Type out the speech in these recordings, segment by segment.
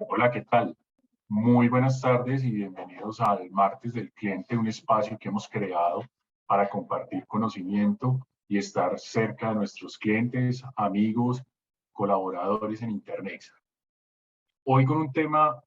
Hola, ¿qué tal? Muy buenas tardes y bienvenidos al Martes del Cliente, un espacio que hemos creado para compartir conocimiento y estar cerca de nuestros clientes, amigos, colaboradores en Internet. Hoy con un tema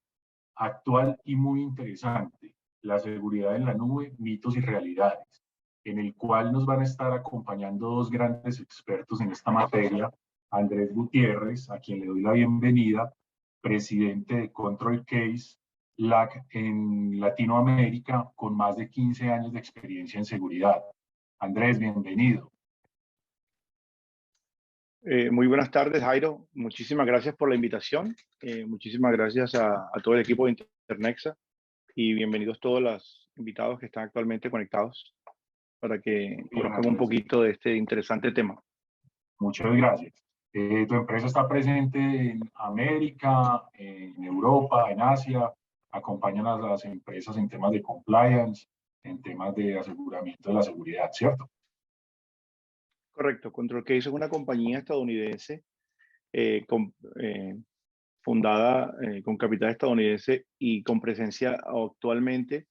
actual y muy interesante, la seguridad en la nube, mitos y realidades, en el cual nos van a estar acompañando dos grandes expertos en esta materia, Andrés Gutiérrez, a quien le doy la bienvenida, presidente de Control Case LAC en Latinoamérica, con más de 15 años de experiencia en seguridad. Andrés, bienvenido. Muy buenas tardes, Jairo. Muchísimas gracias por la invitación. Muchísimas gracias a todo el equipo de Internexa y bienvenidos todos los invitados que están actualmente conectados para que Bien, conozcan un Andrés, poquito de este interesante tema. muchas gracias. Tu empresa está presente en América, en Europa, en Asia. Acompañan a las empresas en temas de compliance, en temas de aseguramiento de la seguridad, ¿cierto? Correcto. Control Case es una compañía estadounidense eh, con, eh, fundada con capital estadounidense y con presencia actualmente,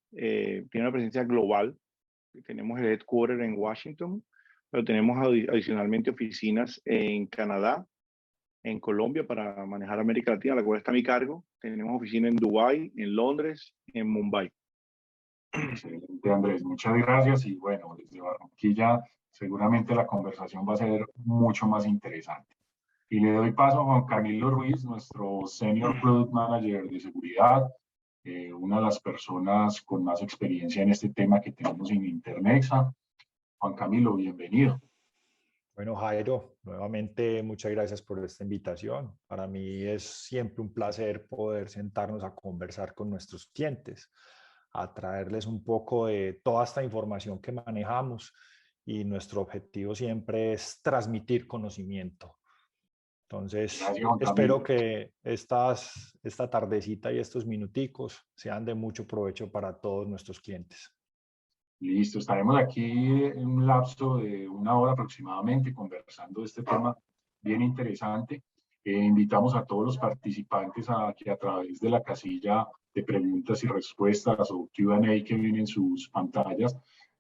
tiene una presencia global. Tenemos el headquarter en Washington, pero tenemos adicionalmente oficinas en Canadá, en Colombia para manejar América Latina, la cual está a mi cargo. Tenemos oficina en Dubái, en Londres, en Mumbai. Excelente, Andrés. Muchas gracias. Y bueno, desde Barranquilla seguramente la conversación va a ser mucho más interesante. Y le doy paso a Juan Camilo Ruiz, nuestro Senior Product Manager de seguridad, una de las personas con más experiencia en este tema que tenemos en Internexa. Juan Camilo, bienvenido. Bueno, Jairo, nuevamente muchas gracias por esta invitación. Para mí es siempre un placer poder sentarnos a conversar con nuestros clientes, a traerles un poco de toda esta información que manejamos y nuestro objetivo siempre es transmitir conocimiento. Entonces, Gracias, Juan espero Camilo. que esta tardecita y estos minuticos sean de mucho provecho para todos nuestros clientes. Listo, estaremos aquí en un lapso de una hora aproximadamente conversando de este tema bien interesante. Invitamos a todos los participantes a que a través de la casilla de preguntas y respuestas o Q&A que viene en sus pantallas,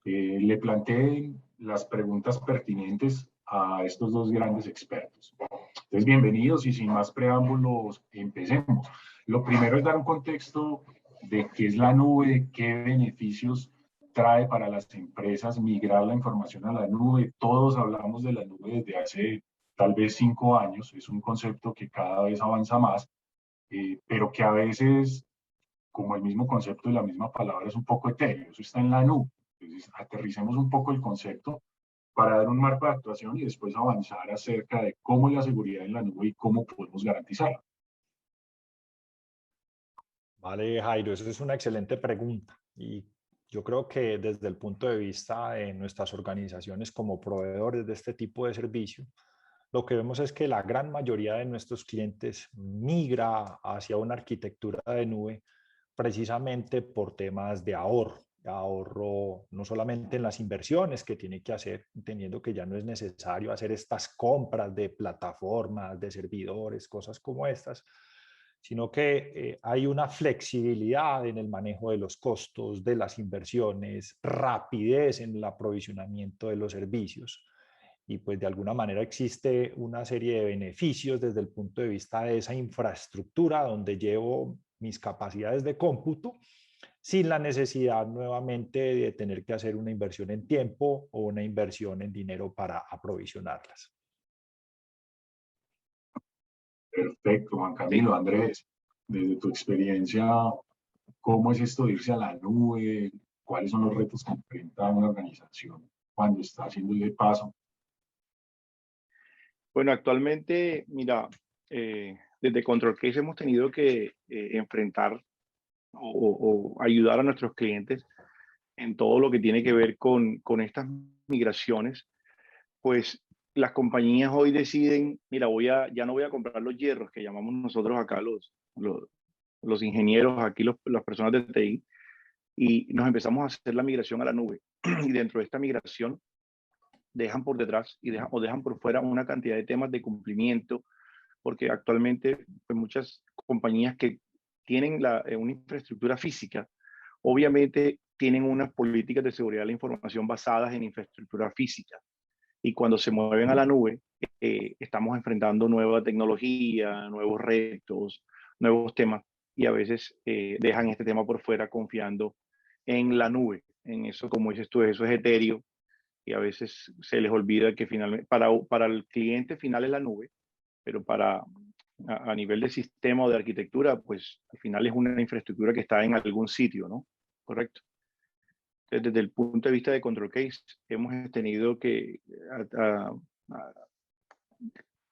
le planteen las preguntas pertinentes a estos dos grandes expertos. Entonces, bienvenidos y sin más preámbulos, empecemos. Lo primero es dar un contexto de qué es la nube, qué beneficios trae para las empresas migrar la información a la nube. Todos hablamos de la nube desde hace tal vez 5 años. Es un concepto que cada vez avanza más, pero que a veces, como el mismo concepto y la misma palabra, es un poco etéreo. Eso está en la nube. Entonces, aterricemos un poco el concepto para dar un marco de actuación y después avanzar acerca de cómo es la seguridad en la nube y cómo podemos garantizarla. Vale, Jairo, esa es una excelente pregunta y yo creo que desde el punto de vista de nuestras organizaciones como proveedores de este tipo de servicio, lo que vemos es que la gran mayoría de nuestros clientes migra hacia una arquitectura de nube precisamente por temas de ahorro no solamente en las inversiones que tiene que hacer, entendiendo que ya no es necesario hacer estas compras de plataformas, de servidores, cosas como estas, sino que hay una flexibilidad en el manejo de los costos, de las inversiones, rapidez en el aprovisionamiento de los servicios. Y pues de alguna manera existe una serie de beneficios desde el punto de vista de esa infraestructura donde llevo mis capacidades de cómputo sin la necesidad nuevamente de tener que hacer una inversión en tiempo o una inversión en dinero para aprovisionarlas. Perfecto, Juan Camilo, Andrés, desde tu experiencia, ¿cómo es esto de irse a la nube? ¿Cuáles son los retos que enfrenta una organización cuando está haciendo ese paso? Bueno, actualmente, mira, desde Control Case hemos tenido que enfrentar o ayudar a nuestros clientes en todo lo que tiene que ver con estas migraciones. Pues las compañías hoy deciden, mira, ya no voy a comprar los hierros que llamamos nosotros acá los ingenieros, aquí las personas de TI, y nos empezamos a hacer la migración a la nube. Y dentro de esta migración dejan por detrás o dejan por fuera una cantidad de temas de cumplimiento porque actualmente pues, muchas compañías que tienen una infraestructura física, obviamente tienen unas políticas de seguridad de la información basadas en infraestructura física. Y cuando se mueven a la nube, estamos enfrentando nueva tecnología, nuevos retos, nuevos temas, y a veces dejan este tema por fuera confiando en la nube, en eso, como dices tú, eso es etéreo, y a veces se les olvida que finalmente, para el cliente final es la nube, pero a nivel de sistema o de arquitectura, pues al final es una infraestructura que está en algún sitio, ¿no? Correcto. Desde el punto de vista de Control Case, hemos tenido que a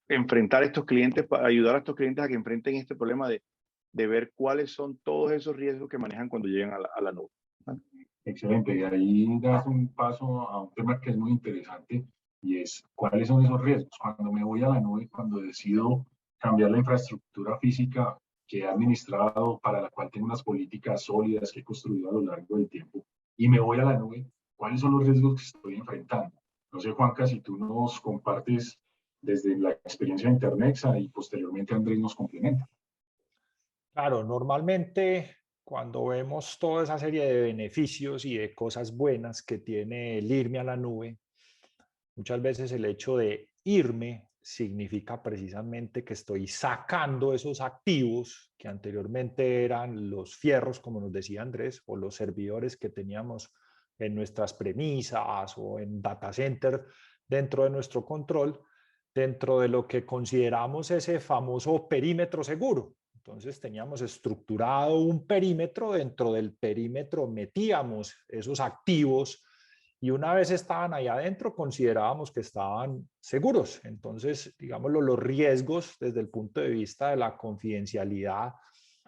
enfrentar a estos clientes, ayudar a estos clientes a que enfrenten este problema de ver cuáles son todos esos riesgos que manejan cuando llegan a la nube. Excelente, y ahí das un paso a un tema que es muy interesante y es cuáles son esos riesgos. Cuando me voy a la nube, cuando decido cambiar la infraestructura física que he administrado, para la cual tengo unas políticas sólidas que he construido a lo largo del tiempo, y me voy a la nube, ¿cuáles son los riesgos que estoy enfrentando? No sé, Juanca, si tú nos compartes desde la experiencia de Internexa y posteriormente Andrés nos complementa. Claro, normalmente cuando vemos toda esa serie de beneficios y de cosas buenas que tiene el irme a la nube, muchas veces el hecho de irme significa precisamente que estoy sacando esos activos que anteriormente eran los fierros, como nos decía Andrés, o los servidores que teníamos en nuestras premisas o en data center dentro de nuestro control, dentro de lo que consideramos ese famoso perímetro seguro. Entonces teníamos estructurado un perímetro, dentro del perímetro metíamos esos activos y una vez estaban ahí adentro considerábamos que estaban seguros. Entonces, digámoslo, los riesgos desde el punto de vista de la confidencialidad,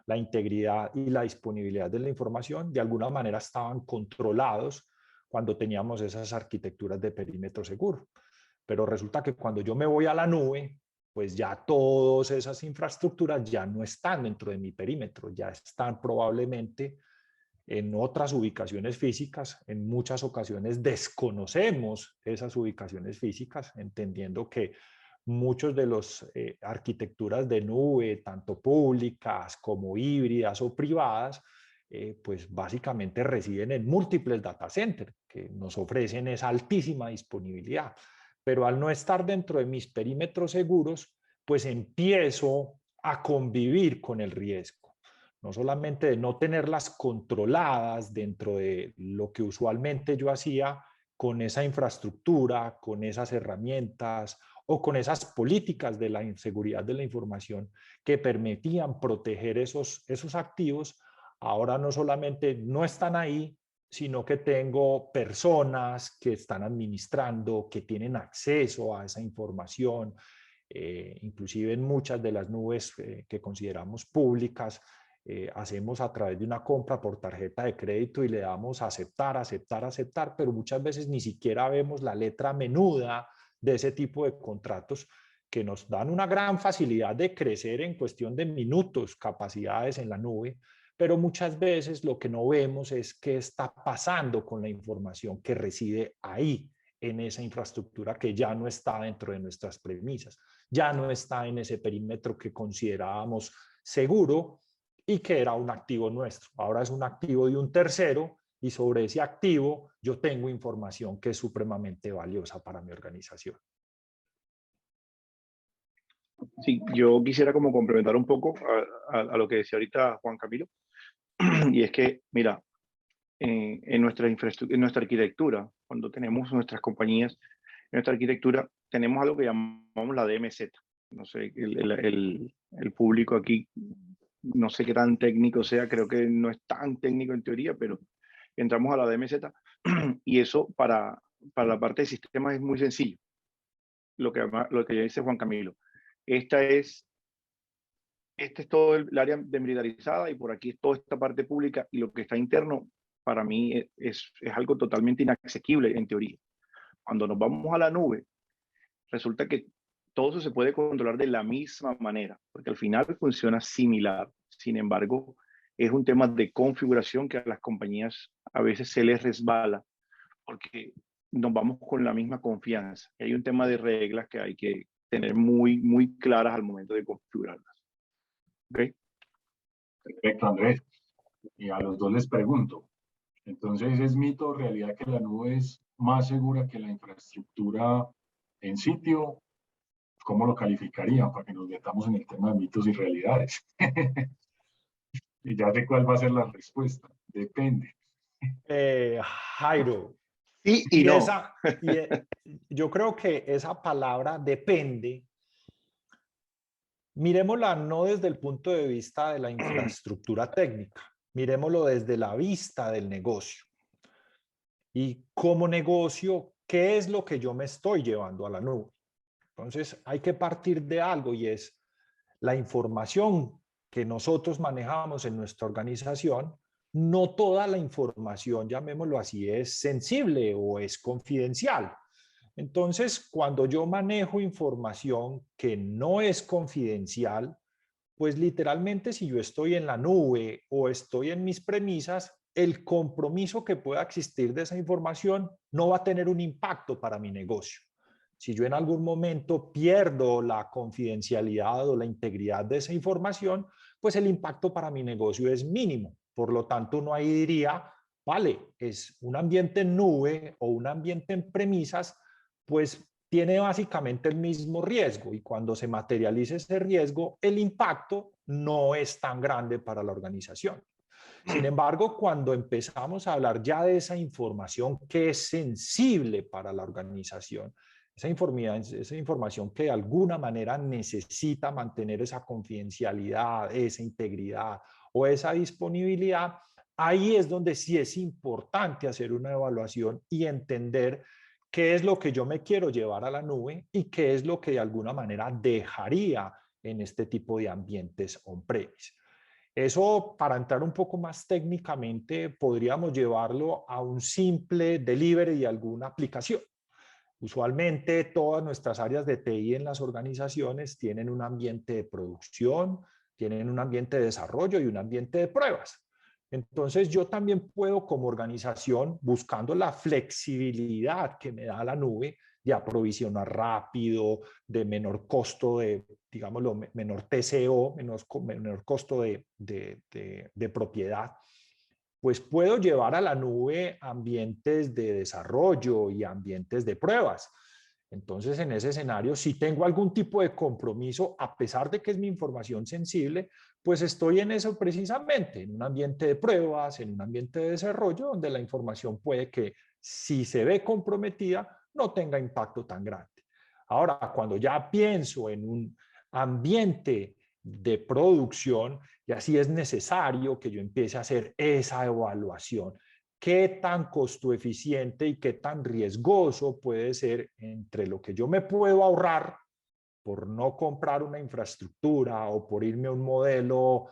la integridad y la disponibilidad de la información de alguna manera estaban controlados cuando teníamos esas arquitecturas de perímetro seguro. Pero resulta que cuando yo me voy a la nube, pues ya todas esas infraestructuras ya no están dentro de mi perímetro, ya están probablemente en otras ubicaciones físicas. En muchas ocasiones desconocemos esas ubicaciones físicas, entendiendo que muchos de las arquitecturas de nube, tanto públicas como híbridas o privadas, pues básicamente residen en múltiples data centers que nos ofrecen esa altísima disponibilidad. Pero al no estar dentro de mis perímetros seguros, pues empiezo a convivir con el riesgo. No solamente de no tenerlas controladas dentro de lo que usualmente yo hacía con esa infraestructura, con esas herramientas o con esas políticas de la inseguridad de la información que permitían proteger esos activos, ahora no solamente no están ahí, sino que tengo personas que están administrando, que tienen acceso a esa información, inclusive en muchas de las nubes que consideramos públicas, hacemos a través de una compra por tarjeta de crédito y le damos aceptar, aceptar, aceptar, pero muchas veces ni siquiera vemos la letra menuda de ese tipo de contratos que nos dan una gran facilidad de crecer en cuestión de minutos, capacidades en la nube, pero muchas veces lo que no vemos es qué está pasando con la información que reside ahí, en esa infraestructura que ya no está dentro de nuestras premisas, ya no está en ese perímetro que considerábamos seguro y que era un activo nuestro. Ahora es un activo de un tercero y sobre ese activo yo tengo información que es supremamente valiosa para mi organización. Sí, yo quisiera como complementar un poco a lo que decía ahorita Juan Camilo, y es que, mira, en nuestra infraestructura, en nuestra arquitectura, cuando tenemos nuestras compañías, en nuestra arquitectura tenemos algo que llamamos la DMZ. No sé, el público aquí, no sé qué tan técnico sea, creo que no es tan técnico en teoría, pero entramos a la DMZ y eso para la parte de sistemas es muy sencillo. Lo que dice Juan Camilo. Este es todo el área demilitarizada y por aquí es toda esta parte pública y lo que está interno para mí es algo totalmente inaccesible en teoría. Cuando nos vamos a la nube, resulta que todo eso se puede controlar de la misma manera, porque al final funciona similar. Sin embargo, es un tema de configuración que a las compañías a veces se les resbala, porque nos vamos con la misma confianza. Hay un tema de reglas que hay que tener muy claras al momento de configurarlas. ¿Okay? Perfecto, Andrés. Y a los dos les pregunto, entonces, ¿es mito o realidad que la nube es más segura que la infraestructura en sitio? ¿Cómo lo calificarían para que nos metamos en el tema de mitos y realidades? Y ya sé cuál va a ser la respuesta. Depende. Jairo, Sí y no. Yo creo que esa palabra depende, miremosla no desde el punto de vista de la infraestructura técnica, miremoslo desde la vista del negocio. Y como negocio, ¿qué es lo que yo me estoy llevando a la nube? Entonces, hay que partir de algo y es la información que nosotros manejamos en nuestra organización. No toda la información, llamémoslo así, es sensible o es confidencial. Entonces, cuando yo manejo información que no es confidencial, pues literalmente si yo estoy en la nube o estoy en mis premisas, el compromiso que pueda existir de esa información no va a tener un impacto para mi negocio. Si yo en algún momento pierdo la confidencialidad o la integridad de esa información, pues el impacto para mi negocio es mínimo. Por lo tanto, uno ahí diría, vale, es un ambiente en nube o un ambiente en premisas, pues tiene básicamente el mismo riesgo y cuando se materialice ese riesgo, el impacto no es tan grande para la organización. Sin embargo, cuando empezamos a hablar ya de esa información que es sensible para la organización, esa información que de alguna manera necesita mantener esa confidencialidad, esa integridad o esa disponibilidad, ahí es donde sí es importante hacer una evaluación y entender qué es lo que yo me quiero llevar a la nube y qué es lo que de alguna manera dejaría en este tipo de ambientes on-premise. Eso, para entrar un poco más técnicamente, podríamos llevarlo a un simple delivery de alguna aplicación. Usualmente todas nuestras áreas de TI en las organizaciones tienen un ambiente de producción, tienen un ambiente de desarrollo y un ambiente de pruebas. Entonces yo también puedo como organización, buscando la flexibilidad que me da la nube, de aprovisionar rápido, de menor costo de, digámoslo, menor TCO, menor costo de propiedad, pues puedo llevar a la nube ambientes de desarrollo y ambientes de pruebas. Entonces, en ese escenario, si tengo algún tipo de compromiso, a pesar de que es mi información sensible, pues estoy en eso precisamente, en un ambiente de pruebas, en un ambiente de desarrollo, donde la información puede que, si se ve comprometida, no tenga impacto tan grande. Ahora, cuando ya pienso en un ambiente de producción, y así es necesario que yo empiece a hacer esa evaluación. ¿Qué tan costo eficiente y qué tan riesgoso puede ser entre lo que yo me puedo ahorrar por no comprar una infraestructura o por irme a un modelo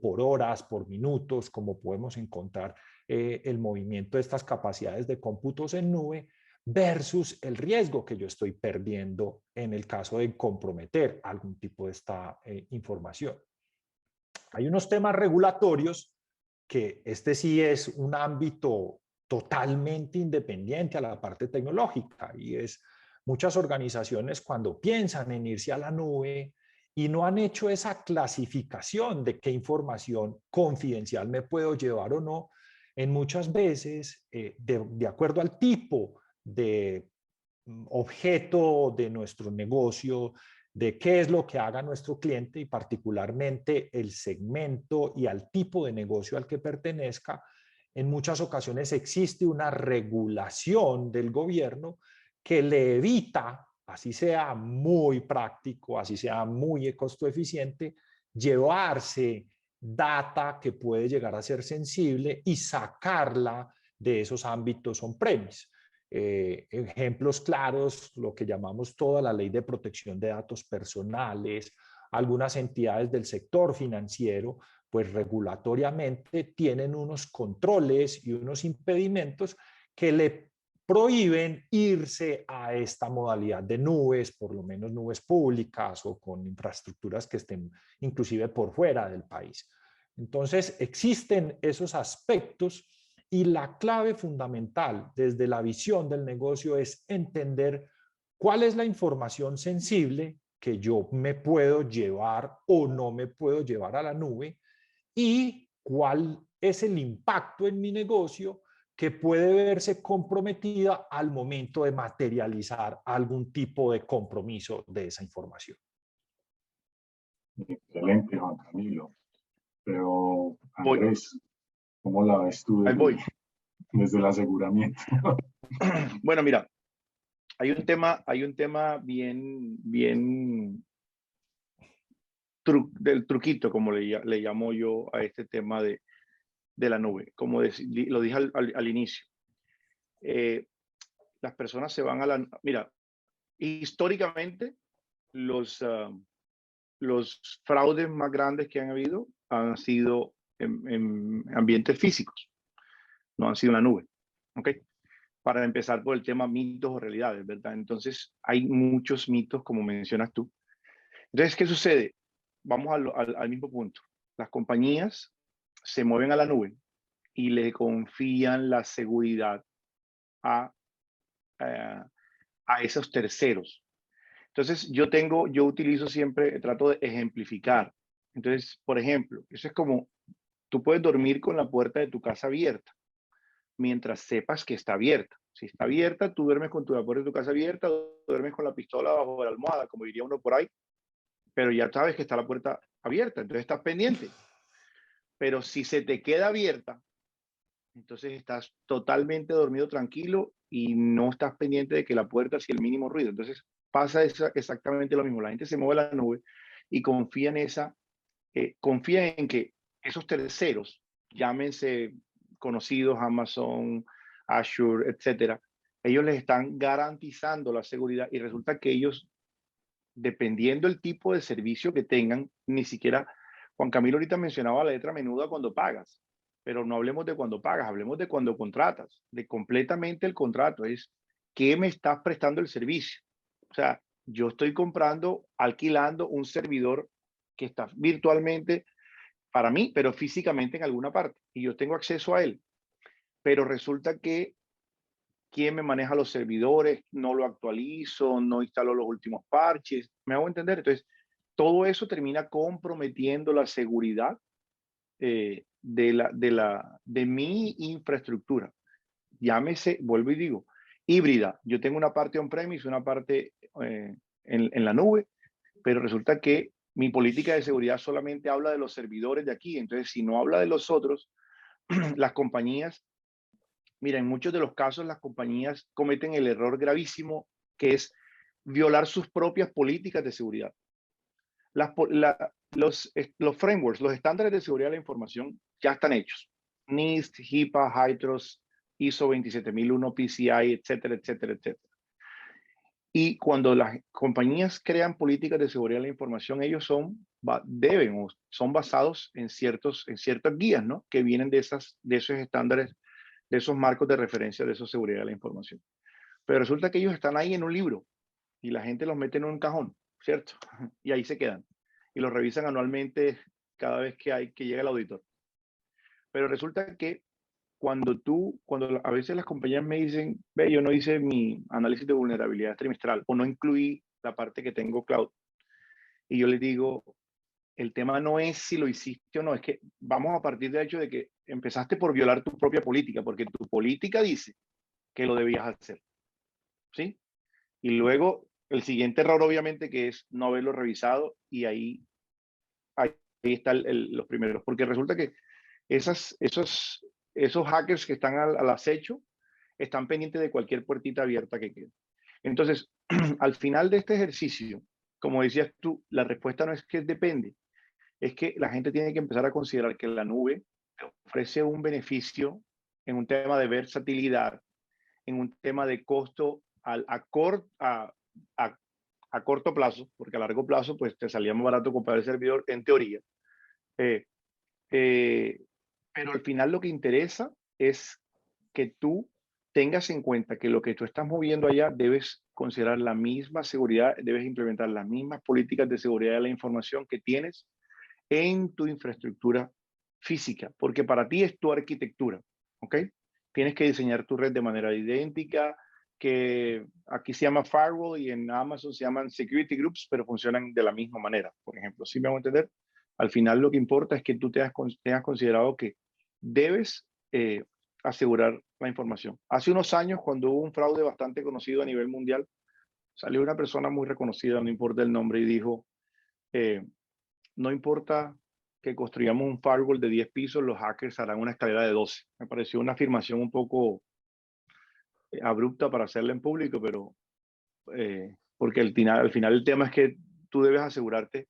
por horas, por minutos, como podemos encontrar el movimiento de estas capacidades de cómputos en nube, versus el riesgo que yo estoy perdiendo en el caso de comprometer algún tipo de esta información? Hay unos temas regulatorios que este sí es un ámbito totalmente independiente a la parte tecnológica y es muchas organizaciones cuando piensan en irse a la nube y no han hecho esa clasificación de qué información confidencial me puedo llevar o no, en muchas veces, de acuerdo al tipo de objeto de nuestro negocio, de qué es lo que haga nuestro cliente y particularmente el segmento y al tipo de negocio al que pertenezca, en muchas ocasiones existe una regulación del gobierno que le evita, así sea muy práctico, así sea muy costo eficiente, llevarse data que puede llegar a ser sensible y sacarla de esos ámbitos on-premise. Ejemplos claros, lo que llamamos toda la ley de protección de datos personales, algunas entidades del sector financiero, pues regulatoriamente tienen unos controles y unos impedimentos que le prohíben irse a esta modalidad de nubes, por lo menos nubes públicas o con infraestructuras que estén inclusive por fuera del país. Entonces, existen esos aspectos y la clave fundamental desde la visión del negocio es entender ¿Cuál es la información sensible que yo me puedo llevar o no me puedo llevar a la nube? ¿Y cuál es el impacto en mi negocio que puede verse comprometida al momento de materializar algún tipo de compromiso de esa información? Excelente, Juan Camilo. Pero, Voy, Andrés, ¿cómo la ves tú ahí voy. desde el aseguramiento? Bueno, mira, hay un tema bien del truquito, como le llamo yo a este tema de la nube. Como lo dije al inicio, las personas se van a la... Mira, históricamente los fraudes más grandes que han habido han sido en ambientes físicos, no han sido en la nube. ¿Ok? Para empezar por el tema mitos o realidades, ¿verdad? Entonces, hay muchos mitos, como mencionas tú. Entonces, ¿qué sucede? Vamos al mismo punto. Las compañías se mueven a la nube y le confían la seguridad a, a esos terceros. Entonces, yo utilizo siempre, trato de ejemplificar. Entonces, por ejemplo, eso es como, tú puedes dormir con la puerta de tu casa abierta, mientras sepas que está abierta. Si está abierta, tú duermes con la puerta de tu casa abierta, duermes con la pistola bajo la almohada, como diría uno por ahí, pero ya sabes que está la puerta abierta, entonces estás pendiente. Pero si se te queda abierta, entonces estás totalmente dormido tranquilo y no estás pendiente de que la puerta hacía el mínimo ruido. Entonces pasa exactamente lo mismo. La gente se mueve a la nube y confía confía en que esos terceros, llámense conocidos, Amazon, Azure, etcétera, ellos les están garantizando la seguridad y resulta que ellos, dependiendo del tipo de servicio que tengan, ni siquiera, Juan Camilo ahorita mencionaba la letra menuda cuando pagas, pero no hablemos de cuando pagas, hablemos de cuando contratas, de completamente el contrato, es qué me estás prestando el servicio. O sea, yo estoy comprando, alquilando un servidor que está virtualmente para mí, pero físicamente en alguna parte, y yo tengo acceso a él. Pero resulta que quién me maneja los servidores, no lo actualizo, no instalo los últimos parches, ¿me hago entender? Entonces, todo eso termina comprometiendo la seguridad de mi infraestructura. Llámese, vuelvo y digo, híbrida. Yo tengo una parte on-premise, una parte en la nube, pero resulta que mi política de seguridad solamente habla de los servidores de aquí. Entonces, si no habla de los otros, las compañías, mira, en muchos de los casos las compañías cometen el error gravísimo que es violar sus propias políticas de seguridad. Los frameworks, los estándares de seguridad de la información ya están hechos. NIST, HIPAA, HITRUST, ISO 27001, PCI, etcétera, etcétera, etcétera. Y cuando las compañías crean políticas de seguridad de la información, ellos son basados en ciertas guías, ¿no? Que vienen de esos estándares, de esos marcos de referencia de esa seguridad de la información. Pero resulta que ellos están ahí en un libro y la gente los mete en un cajón, ¿cierto? Y ahí se quedan. Y los revisan anualmente cada vez que llega el auditor. Pero resulta que cuando a veces las compañías me dicen, ve, yo no hice mi análisis de vulnerabilidad trimestral o no incluí la parte que tengo cloud. Y yo les digo, el tema no es si lo hiciste o no, es que vamos a partir del hecho de que empezaste por violar tu propia política, porque tu política dice que lo debías hacer. ¿Sí? Y luego el siguiente error, obviamente, que es no haberlo revisado y ahí están los primeros, porque resulta que esos hackers que están al acecho están pendientes de cualquier puertita abierta que quede. Entonces, al final de este ejercicio, como decías tú, la respuesta no es que depende, es que la gente tiene que empezar a considerar que la nube ofrece un beneficio en un tema de versatilidad, en un tema de costo a corto plazo, porque a largo plazo pues te salía más barato comprar el servidor en teoría. Pero al final lo que interesa es que tú tengas en cuenta que lo que tú estás moviendo allá debes considerar la misma seguridad, debes implementar las mismas políticas de seguridad de la información que tienes en tu infraestructura física, porque para ti es tu arquitectura, ¿ok? Tienes que diseñar tu red de manera idéntica, que aquí se llama firewall y en Amazon se llaman security groups, pero funcionan de la misma manera. Por ejemplo, ¿sí me hago entender? Al final lo que importa es que tú tengas considerado que debes asegurar la información. Hace unos años, cuando hubo un fraude bastante conocido a nivel mundial, salió una persona muy reconocida, no importa el nombre, y dijo, no importa que construyamos un firewall de 10 pisos, los hackers harán una escalera de 12. Me pareció una afirmación un poco abrupta para hacerla en público, pero porque al final el tema es que tú debes asegurarte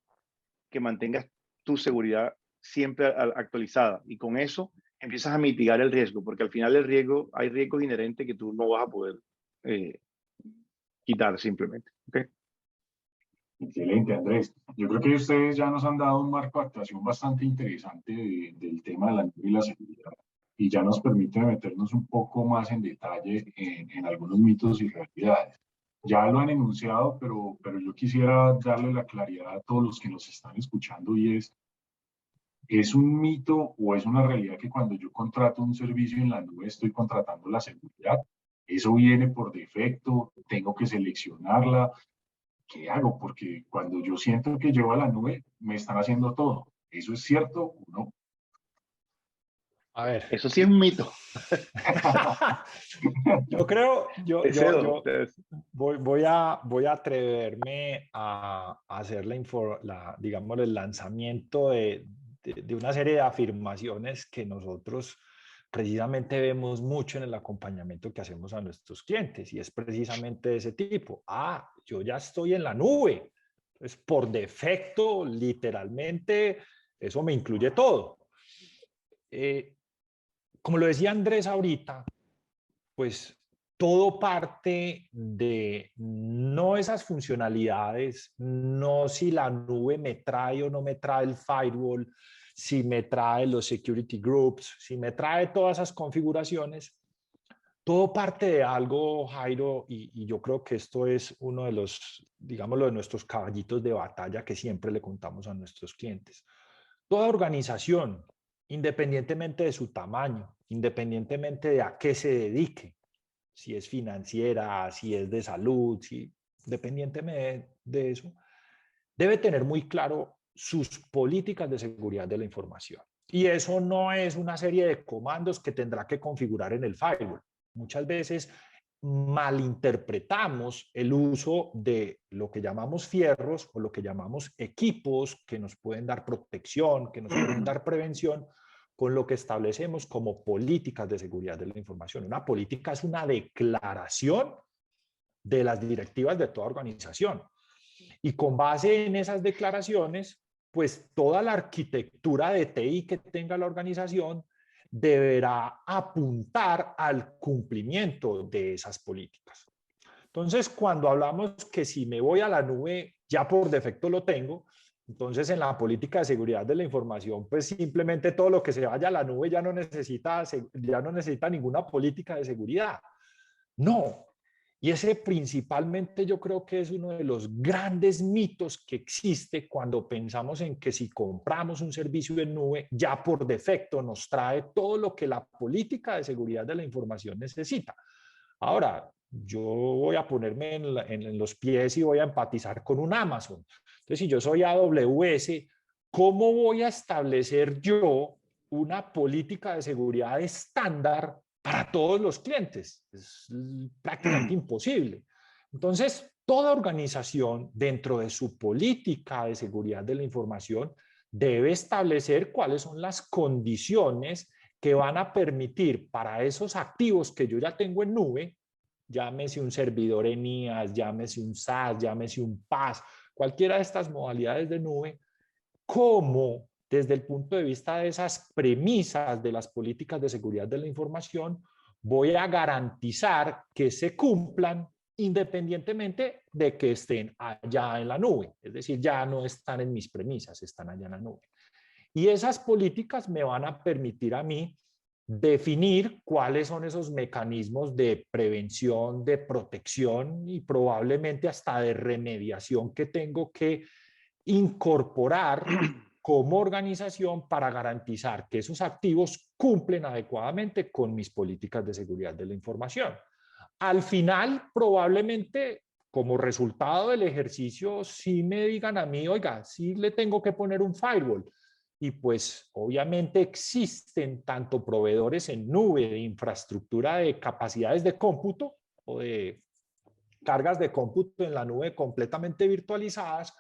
que mantengas tu seguridad siempre actualizada, y con eso empiezas a mitigar el riesgo, porque al final hay riesgos inherentes que tú no vas a poder quitar simplemente. ¿Okay? Excelente, Andrés. Yo creo que ustedes ya nos han dado un marco de actuación bastante interesante del tema de la nube y la seguridad, y ya nos permite meternos un poco más en detalle en algunos mitos y realidades. Ya lo han enunciado, pero yo quisiera darle la claridad a todos los que nos están escuchando, y ¿es un mito o es una realidad que cuando yo contrato un servicio en la nube estoy contratando la seguridad? ¿Eso viene por defecto? ¿Tengo que seleccionarla? ¿Qué hago? Porque cuando yo siento que llevo a la nube, me están haciendo todo. ¿Eso es cierto o no? A ver. Eso sí es un mito. Yo creo, voy a atreverme a hacer digamos, el lanzamiento de una serie de afirmaciones que nosotros precisamente vemos mucho en el acompañamiento que hacemos a nuestros clientes, y es precisamente de ese tipo. Yo ya estoy en la nube. Pues por defecto, literalmente, eso me incluye todo. Como lo decía Andrés ahorita, pues todo parte de no esas funcionalidades, no si la nube me trae o no me trae el firewall, si me trae los security groups, si me trae todas esas configuraciones. Todo parte de algo, Jairo, y yo creo que esto es uno de los, digámoslo, de nuestros caballitos de batalla que siempre le contamos a nuestros clientes. Toda organización, independientemente de su tamaño, independientemente de a qué se dedique, si es financiera, si es de salud, independientemente de eso, debe tener muy claro sus políticas de seguridad de la información. Y eso no es una serie de comandos que tendrá que configurar en el firewall. Muchas veces malinterpretamos el uso de lo que llamamos fierros o lo que llamamos equipos que nos pueden dar protección, que nos pueden dar prevención, con lo que establecemos como políticas de seguridad de la información. Una política es una declaración de las directivas de toda organización. Y con base en esas declaraciones, pues toda la arquitectura de TI que tenga la organización deberá apuntar al cumplimiento de esas políticas. Entonces, cuando hablamos que si me voy a la nube, ya por defecto lo tengo, entonces en la política de seguridad de la información, pues simplemente todo lo que se vaya a la nube ya no necesita ninguna política de seguridad. No. Y ese principalmente yo creo que es uno de los grandes mitos que existe cuando pensamos en que si compramos un servicio en nube, ya por defecto nos trae todo lo que la política de seguridad de la información necesita. Ahora, yo voy a ponerme en los pies y voy a empatizar con un Amazon. Entonces, si yo soy AWS, ¿cómo voy a establecer yo una política de seguridad estándar para todos los clientes? Es prácticamente imposible. Entonces, toda organización dentro de su política de seguridad de la información debe establecer cuáles son las condiciones que van a permitir para esos activos que yo ya tengo en nube, llámese un servidor en IaaS, llámese un SaaS, llámese un PaaS, cualquiera de estas modalidades de nube, cómo desde el punto de vista de esas premisas de las políticas de seguridad de la información, voy a garantizar que se cumplan independientemente de que estén allá en la nube. Es decir, ya no están en mis premisas, están allá en la nube. Y esas políticas me van a permitir a mí definir cuáles son esos mecanismos de prevención, de protección y probablemente hasta de remediación que tengo que incorporar como organización para garantizar que esos activos cumplen adecuadamente con mis políticas de seguridad de la información. al final probablemente como resultado del ejercicio sí me digan a mí, oiga, sí le tengo que poner un firewall. Y pues obviamente existen tanto proveedores en nube de infraestructura de capacidades de cómputo o de cargas de cómputo en la nube completamente virtualizadas,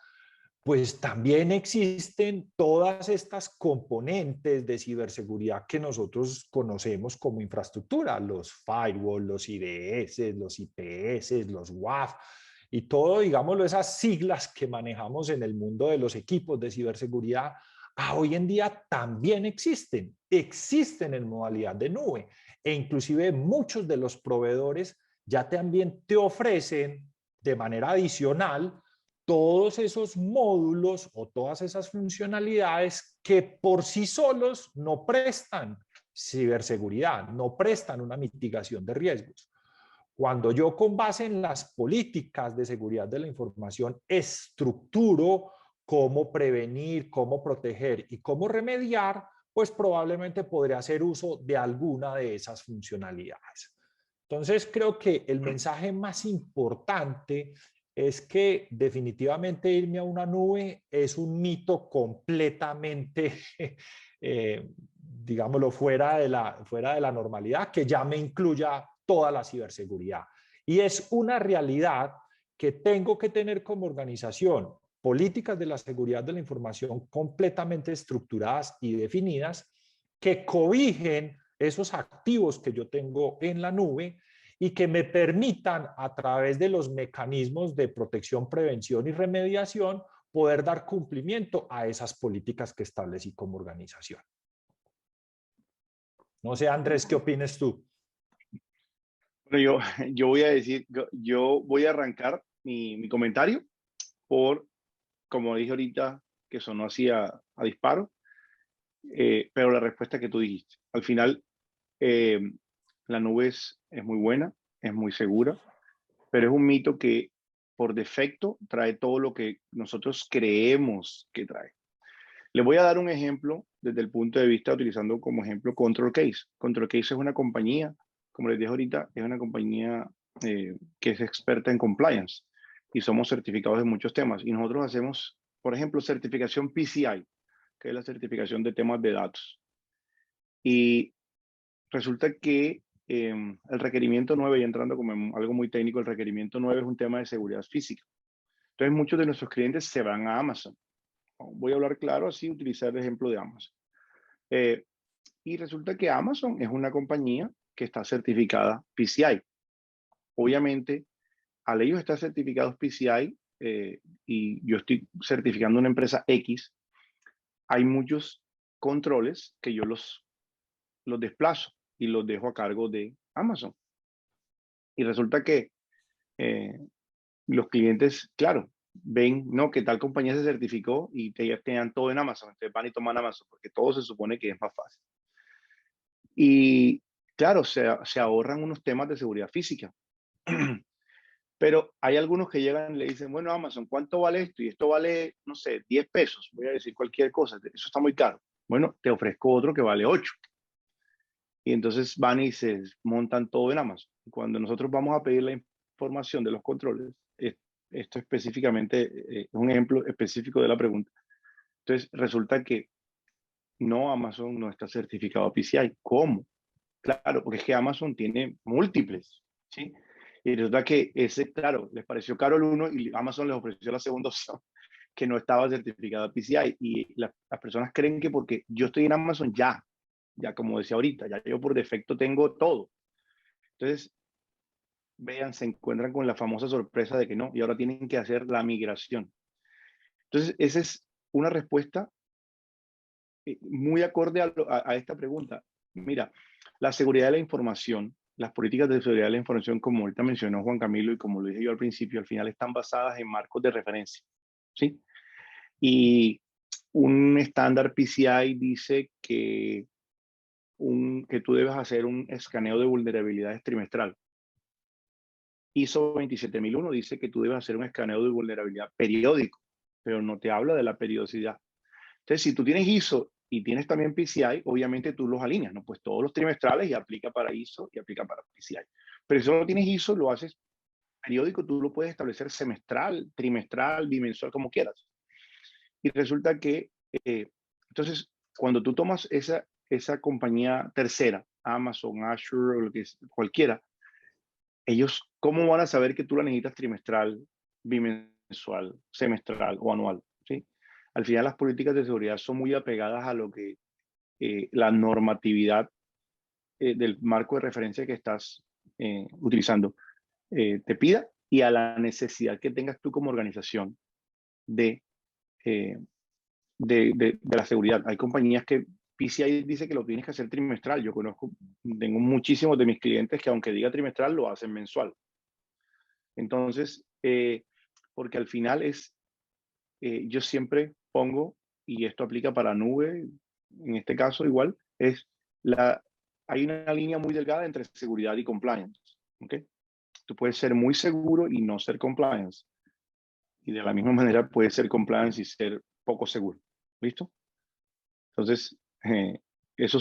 pues también existen todas estas componentes de ciberseguridad que nosotros conocemos como infraestructura, los firewall, los IDS, los IPS, los WAF y todo, digámoslo, esas siglas que manejamos en el mundo de los equipos de ciberseguridad, hoy en día también existen en modalidad de nube e inclusive muchos de los proveedores ya también te ofrecen de manera adicional todos esos módulos o todas esas funcionalidades que por sí solos no prestan ciberseguridad, no prestan una mitigación de riesgos. Cuando yo con base en las políticas de seguridad de la información estructuro cómo prevenir, cómo proteger y cómo remediar, pues probablemente podré hacer uso de alguna de esas funcionalidades. Entonces creo que el mensaje más importante es que definitivamente irme a una nube es un mito completamente, digámoslo, fuera de la normalidad, que ya me incluya toda la ciberseguridad. Y es una realidad que tengo que tener como organización políticas de la seguridad de la información completamente estructuradas y definidas que cobijen esos activos que yo tengo en la nube y que me permitan a través de los mecanismos de protección, prevención y remediación poder dar cumplimiento a esas políticas que establecí como organización. No sé, Andrés, ¿qué opinas tú? Bueno, yo voy a decir, yo voy a arrancar mi comentario por, como dije ahorita, que sonó así a disparo, pero la respuesta que tú dijiste. Al final, la nube es muy buena, es muy segura, pero es un mito que por defecto trae todo lo que nosotros creemos que trae. Le voy a dar un ejemplo desde el punto de vista, utilizando como ejemplo Control Case. Control Case es una compañía, como les dije ahorita, es una compañía que es experta en compliance y somos certificados en muchos temas. Y nosotros hacemos, por ejemplo, certificación PCI, que es la certificación de temas de datos. Y resulta que el requerimiento 9, y entrando como algo muy técnico, el requerimiento 9 es un tema de seguridad física. Entonces muchos de nuestros clientes se van a Amazon. Voy a hablar claro, así utilizar el ejemplo de Amazon. Y resulta que Amazon es una compañía que está certificada PCI. Obviamente, al ellos estar certificados PCI y yo estoy certificando una empresa X, hay muchos controles que yo los desplazo y los dejo a cargo de Amazon. Y resulta que los clientes, claro, ven, no, que tal compañía se certificó y que ya tengan todo en Amazon, entonces van y toman Amazon, porque todo se supone que es más fácil. Y claro, se ahorran unos temas de seguridad física. Pero hay algunos que llegan y le dicen, bueno, Amazon, ¿cuánto vale esto? Y esto vale, no sé, 10 pesos, voy a decir cualquier cosa, eso está muy caro. Bueno, te ofrezco otro que vale 8. Y entonces van y se montan todo en Amazon. Y cuando nosotros vamos a pedir la información de los controles, esto específicamente es un ejemplo específico de la pregunta. Entonces resulta que no, Amazon no está certificado PCI. ¿Cómo? Claro, porque es que Amazon tiene múltiples, ¿sí? Y resulta que ese, claro, les pareció caro el uno y Amazon les ofreció la segunda opción, que no estaba certificada PCI. Y las personas creen que porque yo estoy en Amazon ya como decía ahorita, ya yo por defecto tengo todo. Entonces, vean, se encuentran con la famosa sorpresa de que no, y ahora tienen que hacer la migración. Entonces, esa es una respuesta muy acorde a esta pregunta. Mira, la seguridad de la información, las políticas de seguridad de la información, como ahorita mencionó Juan Camilo y como lo dije yo al principio, al final están basadas en marcos de referencia, ¿sí? Y un estándar PCI dice que tú debes hacer un escaneo de vulnerabilidades trimestral. ISO 27001 dice que tú debes hacer un escaneo de vulnerabilidad periódico, pero no te habla de la periodicidad. Entonces, si tú tienes ISO y tienes también PCI, obviamente tú los alineas, ¿no? Pues todos los trimestrales y aplica para ISO y aplica para PCI. Pero si solo tienes ISO, lo haces periódico, tú lo puedes establecer semestral, trimestral, bimensual, como quieras. Y resulta que, entonces, cuando tú tomas esa compañía tercera, Amazon, Azure, o lo que es, cualquiera, ellos, ¿cómo van a saber que tú la necesitas trimestral, bimensual, semestral o anual? ¿Sí? Al final, las políticas de seguridad son muy apegadas a lo que la normatividad del marco de referencia que estás utilizando te pida y a la necesidad que tengas tú como organización de, de la seguridad. Hay compañías que PCI dice que lo tienes que hacer trimestral. Yo conozco, tengo muchísimos de mis clientes que aunque diga trimestral, lo hacen mensual. Entonces, porque al final yo siempre pongo, y esto aplica para nube, en este caso igual, hay una línea muy delgada entre seguridad y compliance. ¿Okay? Tú puedes ser muy seguro y no ser compliance. Y de la misma manera puedes ser compliance y ser poco seguro. ¿Listo? Entonces, eso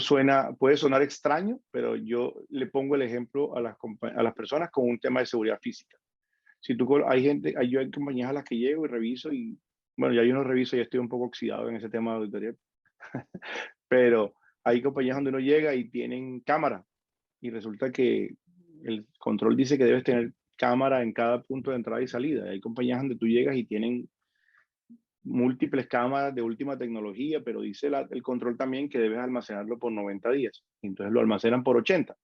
puede sonar extraño, pero yo le pongo el ejemplo a las personas con un tema de seguridad física. Si hay compañías a las que llego y reviso y, bueno, ya yo no reviso, ya estoy un poco oxidado en ese tema de auditoría, pero hay compañías donde uno llega y tienen cámara y resulta que el control dice que debes tener cámara en cada punto de entrada y salida. Hay compañías donde tú llegas y tienen múltiples cámaras de última tecnología, pero dice el control también que debes almacenarlo por 90 días. Entonces lo almacenan por 80.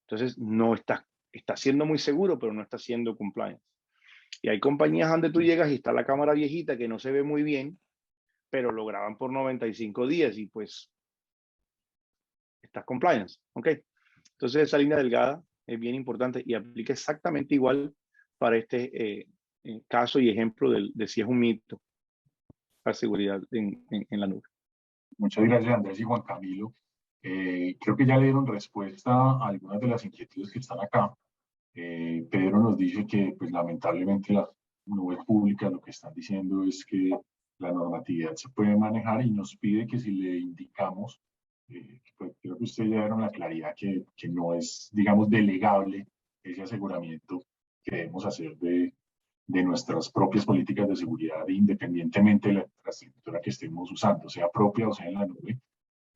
Entonces no está siendo muy seguro, pero no está siendo compliance. Y hay compañías donde tú llegas y está la cámara viejita que no se ve muy bien, pero lo graban por 95 días y pues estás compliance. ¿Ok? Entonces esa línea delgada es bien importante y aplica exactamente igual para este caso y ejemplo de si es un mito la seguridad en la nube. Muchas gracias, Andrés y Juan Camilo. Creo que ya le dieron respuesta a algunas de las inquietudes que están acá. Pedro nos dice que, pues, lamentablemente las nubes públicas lo que están diciendo es que la normatividad se puede manejar y nos pide que si le indicamos, pues, creo que ustedes ya dieron la claridad que no es, digamos, delegable ese aseguramiento que debemos hacer de nuestras propias políticas de seguridad, independientemente de la infraestructura que estemos usando, sea propia o sea en la nube.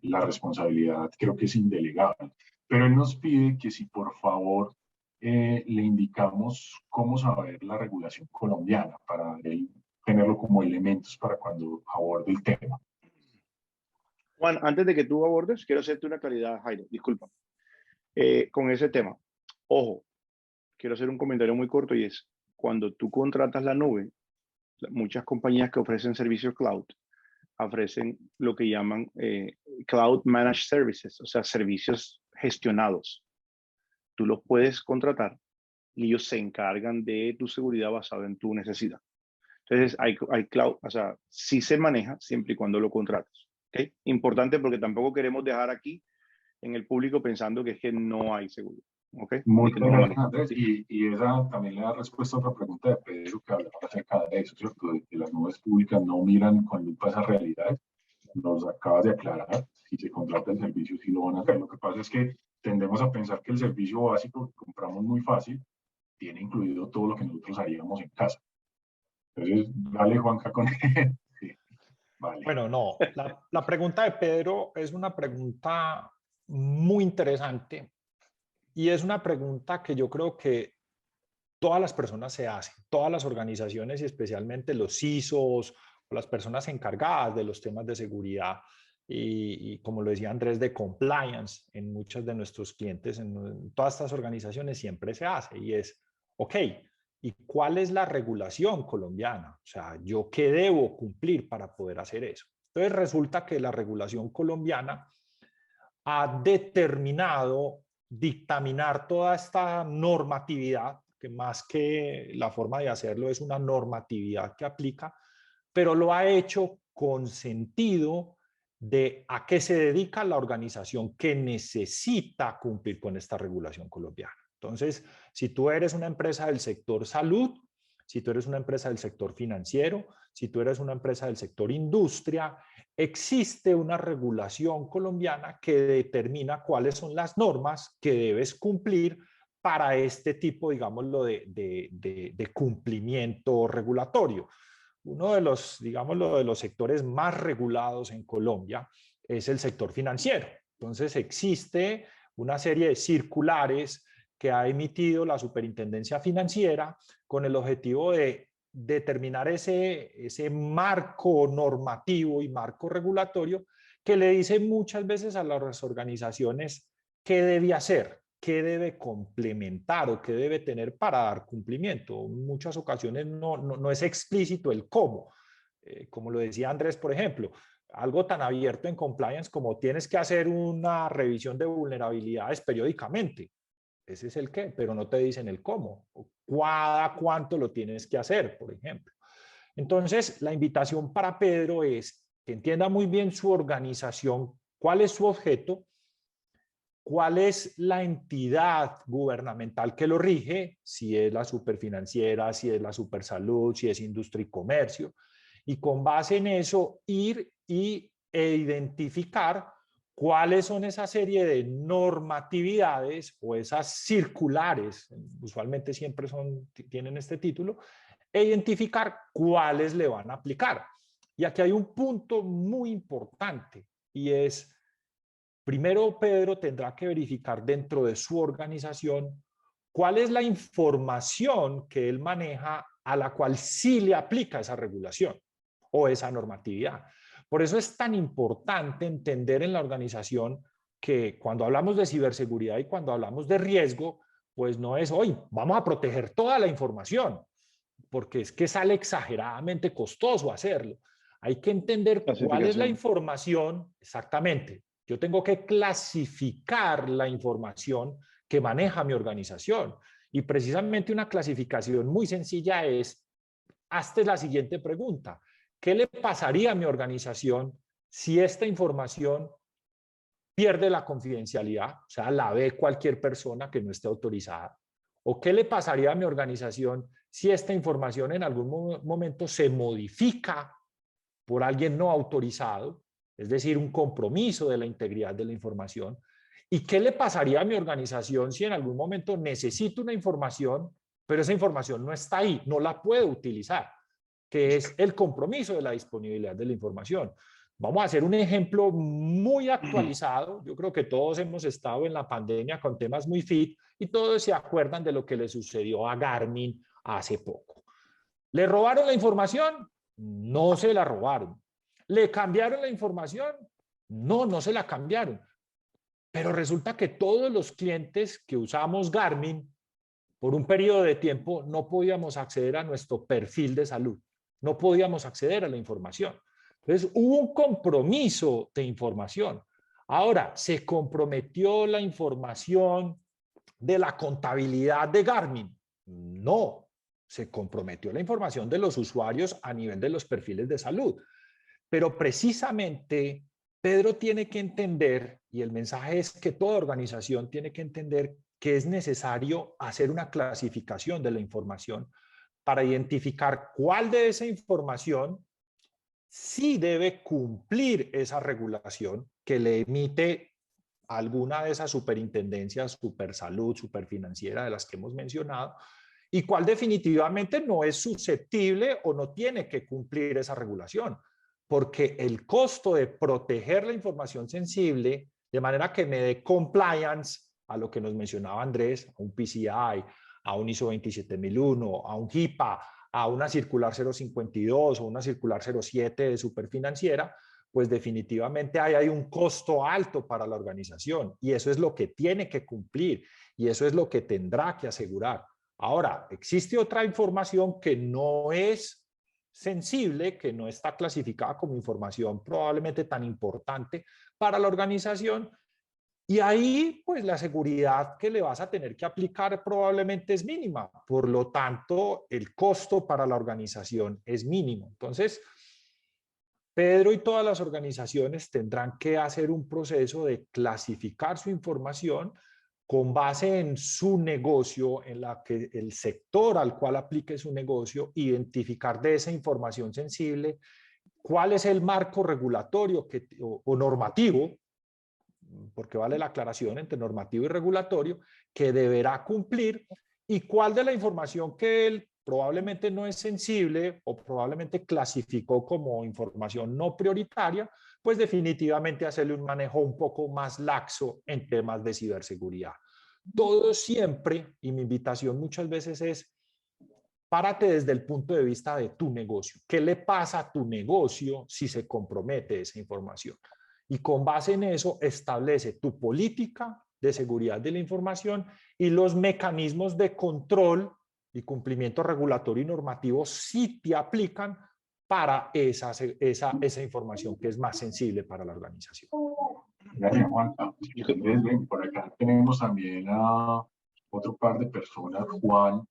La responsabilidad creo que es indelegable. Pero él nos pide que si por favor le indicamos cómo saber la regulación colombiana para él tenerlo como elementos para cuando aborde el tema. Juan, antes de que tú abordes, quiero hacerte una claridad, Jairo, disculpa, con ese tema. Ojo, quiero hacer un comentario muy corto y es, cuando tú contratas la nube, muchas compañías que ofrecen servicios cloud ofrecen lo que llaman Cloud Managed Services, o sea, servicios gestionados. Tú los puedes contratar y ellos se encargan de tu seguridad basada en tu necesidad. Entonces, hay cloud, o sea, sí se maneja siempre y cuando lo contratas. ¿Okay? Importante porque tampoco queremos dejar aquí en el público pensando que es que no hay seguridad. ¿Okay? Muchas gracias, Andrés. Y esa también le da respuesta a otra pregunta de Pedro que hablaba acerca de eso, ¿cierto? De que las nubes públicas no miran con lupa esa realidad. Nos acabas de aclarar, si se contrata el servicio, sí lo van a hacer. Lo que pasa es que tendemos a pensar que el servicio básico que compramos muy fácil tiene incluido todo lo que nosotros haríamos en casa. Entonces, dale, Juanca, con él. Sí, vale. Bueno, no, la pregunta de Pedro es una pregunta muy interesante y es una pregunta que yo creo que todas las personas se hacen, todas las organizaciones y especialmente los CISOs o las personas encargadas de los temas de seguridad y como lo decía Andrés, de compliance en muchos de nuestros clientes, en todas estas organizaciones siempre se hace y es, ok, ¿y cuál es la regulación colombiana? O sea, ¿yo qué debo cumplir para poder hacer eso? Entonces resulta que la regulación colombiana ha determinado dictaminar toda esta normatividad, que más que la forma de hacerlo es una normatividad que aplica, pero lo ha hecho con sentido de a qué se dedica la organización que necesita cumplir con esta regulación colombiana. Entonces, si tú eres una empresa del sector salud, si tú eres una empresa del sector financiero, si tú eres una empresa del sector industria, existe una regulación colombiana que determina cuáles son las normas que debes cumplir para este tipo, digámoslo, de cumplimiento regulatorio. Uno de los, digámoslo, de los sectores más regulados en Colombia es el sector financiero. Entonces existe una serie de circulares que ha emitido la Superintendencia Financiera con el objetivo de determinar ese marco normativo y marco regulatorio que le dice muchas veces a las organizaciones qué debe hacer, qué debe complementar o qué debe tener para dar cumplimiento. En muchas ocasiones no es explícito el cómo. Como lo decía Andrés, por ejemplo, algo tan abierto en compliance como tienes que hacer una revisión de vulnerabilidades periódicamente. Ese es el qué, pero no te dicen el cómo. ¿Cada cuánto lo tienes que hacer, por ejemplo? Entonces, la invitación para Pedro es que entienda muy bien su organización, cuál es su objeto, cuál es la entidad gubernamental que lo rige, si es la Superfinanciera, si es la Supersalud, si es Industria y Comercio, y con base en eso ir e identificar cuáles son esa serie de normatividades o esas circulares, usualmente siempre tienen este título, e identificar cuáles le van a aplicar. Y aquí hay un punto muy importante y es, primero Pedro tendrá que verificar dentro de su organización cuál es la información que él maneja a la cual sí le aplica esa regulación o esa normatividad. Por eso es tan importante entender en la organización que cuando hablamos de ciberseguridad y cuando hablamos de riesgo, pues no es hoy, vamos a proteger toda la información, porque es que sale exageradamente costoso hacerlo. Hay que entender cuál es la información exactamente. Yo tengo que clasificar la información que maneja mi organización. Y precisamente una clasificación muy sencilla es, hazte la siguiente pregunta. ¿Qué le pasaría a mi organización si esta información pierde la confidencialidad? O sea, la ve cualquier persona que no esté autorizada. ¿O qué le pasaría a mi organización si esta información en algún momento se modifica por alguien no autorizado? Es decir, un compromiso de la integridad de la información. ¿Y qué le pasaría a mi organización si en algún momento necesito una información, pero esa información no está ahí, no la puedo utilizar? Que es el compromiso de la disponibilidad de la información. Vamos a hacer un ejemplo muy actualizado. Yo creo que todos hemos estado en la pandemia con temas muy fit y todos se acuerdan de lo que le sucedió a Garmin hace poco. ¿Le robaron la información? No se la robaron. ¿Le cambiaron la información? No se la cambiaron. Pero resulta que todos los clientes que usamos Garmin, por un periodo de tiempo, no podíamos acceder a nuestro perfil de salud. No podíamos acceder a la información. Entonces, hubo un compromiso de información. Ahora, ¿se comprometió la información de la contabilidad de Garmin? No, se comprometió la información de los usuarios a nivel de los perfiles de salud. Pero precisamente Pedro tiene que entender, y el mensaje es que toda organización tiene que entender que es necesario hacer una clasificación de la información para identificar cuál de esa información sí debe cumplir esa regulación que le emite alguna de esas superintendencias, Supersalud, Superfinanciera, de las que hemos mencionado, y cuál definitivamente no es susceptible o no tiene que cumplir esa regulación, porque el costo de proteger la información sensible de manera que me dé compliance a lo que nos mencionaba Andrés, a un PCI, a un ISO 27001, a un HIPAA, a una circular 052 o una circular 07 de Superfinanciera, pues definitivamente hay un costo alto para la organización y eso es lo que tiene que cumplir y eso es lo que tendrá que asegurar. Ahora, existe otra información que no es sensible, que no está clasificada como información probablemente tan importante para la organización, y ahí, pues la seguridad que le vas a tener que aplicar probablemente es mínima. Por lo tanto, el costo para la organización es mínimo. Entonces, Pedro y todas las organizaciones tendrán que hacer un proceso de clasificar su información con base en su negocio, en la que el sector al cual aplique su negocio, identificar de esa información sensible cuál es el marco regulatorio o normativo, porque vale la aclaración entre normativo y regulatorio, que deberá cumplir y cuál de la información que él probablemente no es sensible o probablemente clasificó como información no prioritaria, pues definitivamente hacerle un manejo un poco más laxo en temas de ciberseguridad. Todo siempre, y mi invitación muchas veces es, párate desde el punto de vista de tu negocio. ¿Qué le pasa a tu negocio si se compromete esa información? Y con base en eso, establece tu política de seguridad de la información y los mecanismos de control y cumplimiento regulatorio y normativo si te aplican para esa información que es más sensible para la organización. Gracias, Juan. Por acá tenemos también a otro par de personas, Juan,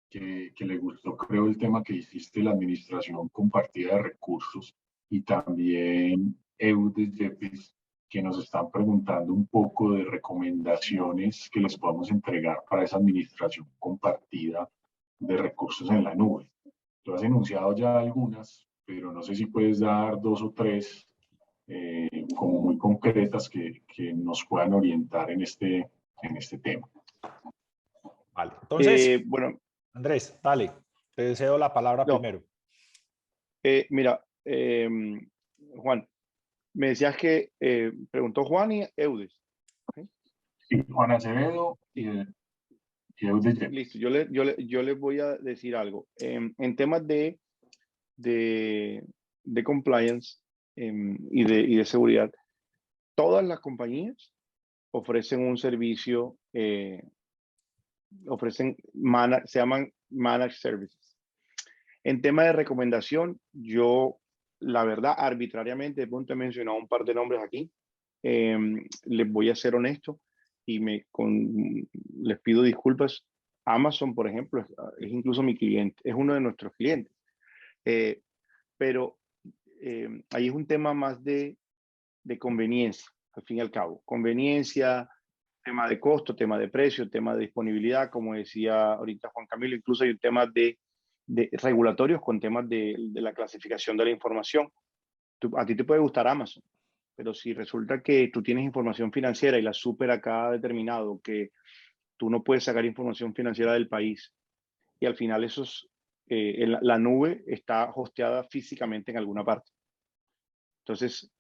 que le gustó, creo, el tema que hiciste, la administración compartida de recursos, y también Eudes Yepes, que nos están preguntando un poco de recomendaciones que les podamos entregar para esa administración compartida de recursos en la nube. Tú has enunciado ya algunas, pero no sé si puedes dar dos o tres como muy concretas que nos puedan orientar en este tema. Vale, entonces, bueno, Andrés, dale, te cedo la palabra no, primero. mira, Juan, me decías que preguntó Juan y Eudes. ¿Okay? Sí, Juan Acevedo y Eudes Yepes. Listo, yo les voy a decir algo. En temas de compliance y de seguridad, todas las compañías ofrecen un servicio, se llaman Managed Services. En tema de recomendación, yo, la verdad, arbitrariamente, de pronto he mencionado un par de nombres aquí. Les voy a ser honesto y les pido disculpas. Amazon, por ejemplo, es incluso mi cliente, es uno de nuestros clientes. Pero ahí es un tema más de conveniencia, al fin y al cabo. Conveniencia, tema de costo, tema de precio, tema de disponibilidad, como decía ahorita Juan Camilo, incluso hay un tema de regulatorios con temas de la clasificación de la información. A ti te puede gustar Amazon, pero si resulta que tú tienes información financiera y la super acá ha determinado que tú no puedes sacar información financiera del país y al final la nube está hosteada físicamente en alguna parte. Entonces,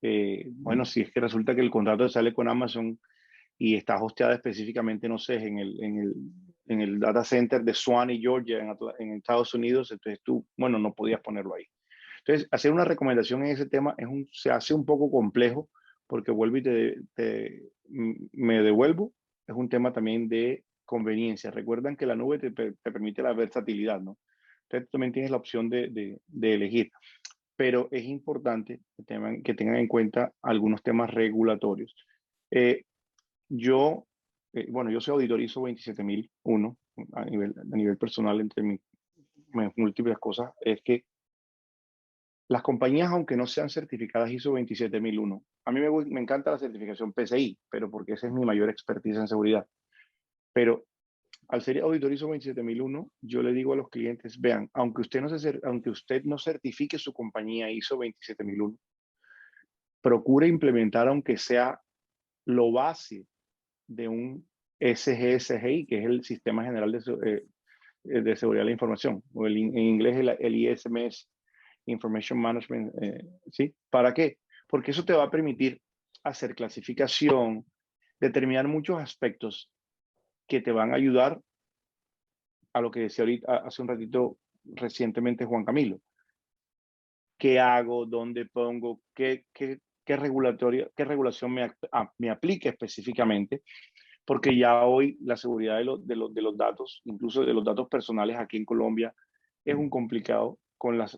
bueno, si es que resulta que el contrato sale con Amazon y está hosteada específicamente, no sé, en el data center de Suwanee, Georgia, en Estados Unidos, entonces tú, bueno, no podías ponerlo ahí. Entonces, hacer una recomendación en ese tema se hace un poco complejo porque vuelvo y me devuelvo, es un tema también de conveniencia. Recuerdan que la nube te permite la versatilidad, ¿no? Entonces, tú también tienes la opción de elegir. Pero es importante que tengan en cuenta algunos temas regulatorios. Yo soy auditor ISO 27001 a nivel personal, entre mis múltiples cosas, es que las compañías, aunque no sean certificadas ISO 27001, a mí me encanta la certificación PCI, pero porque esa es mi mayor expertise en seguridad. Pero al ser auditor ISO 27001, yo le digo a los clientes, vean, aunque usted no certifique su compañía ISO 27001, procure implementar, aunque sea lo base de un SGSGI, que es el Sistema General de Seguridad de la Información, o en inglés el ISMS, Information Management, ¿sí? ¿Para qué? Porque eso te va a permitir hacer clasificación, determinar muchos aspectos que te van a ayudar a lo que decía ahorita, hace un ratito recientemente Juan Camilo. ¿Qué hago? ¿Dónde pongo? ¿Qué regulación me aplique específicamente? Porque ya hoy la seguridad de los datos, incluso de los datos personales aquí en Colombia, es un complicado con las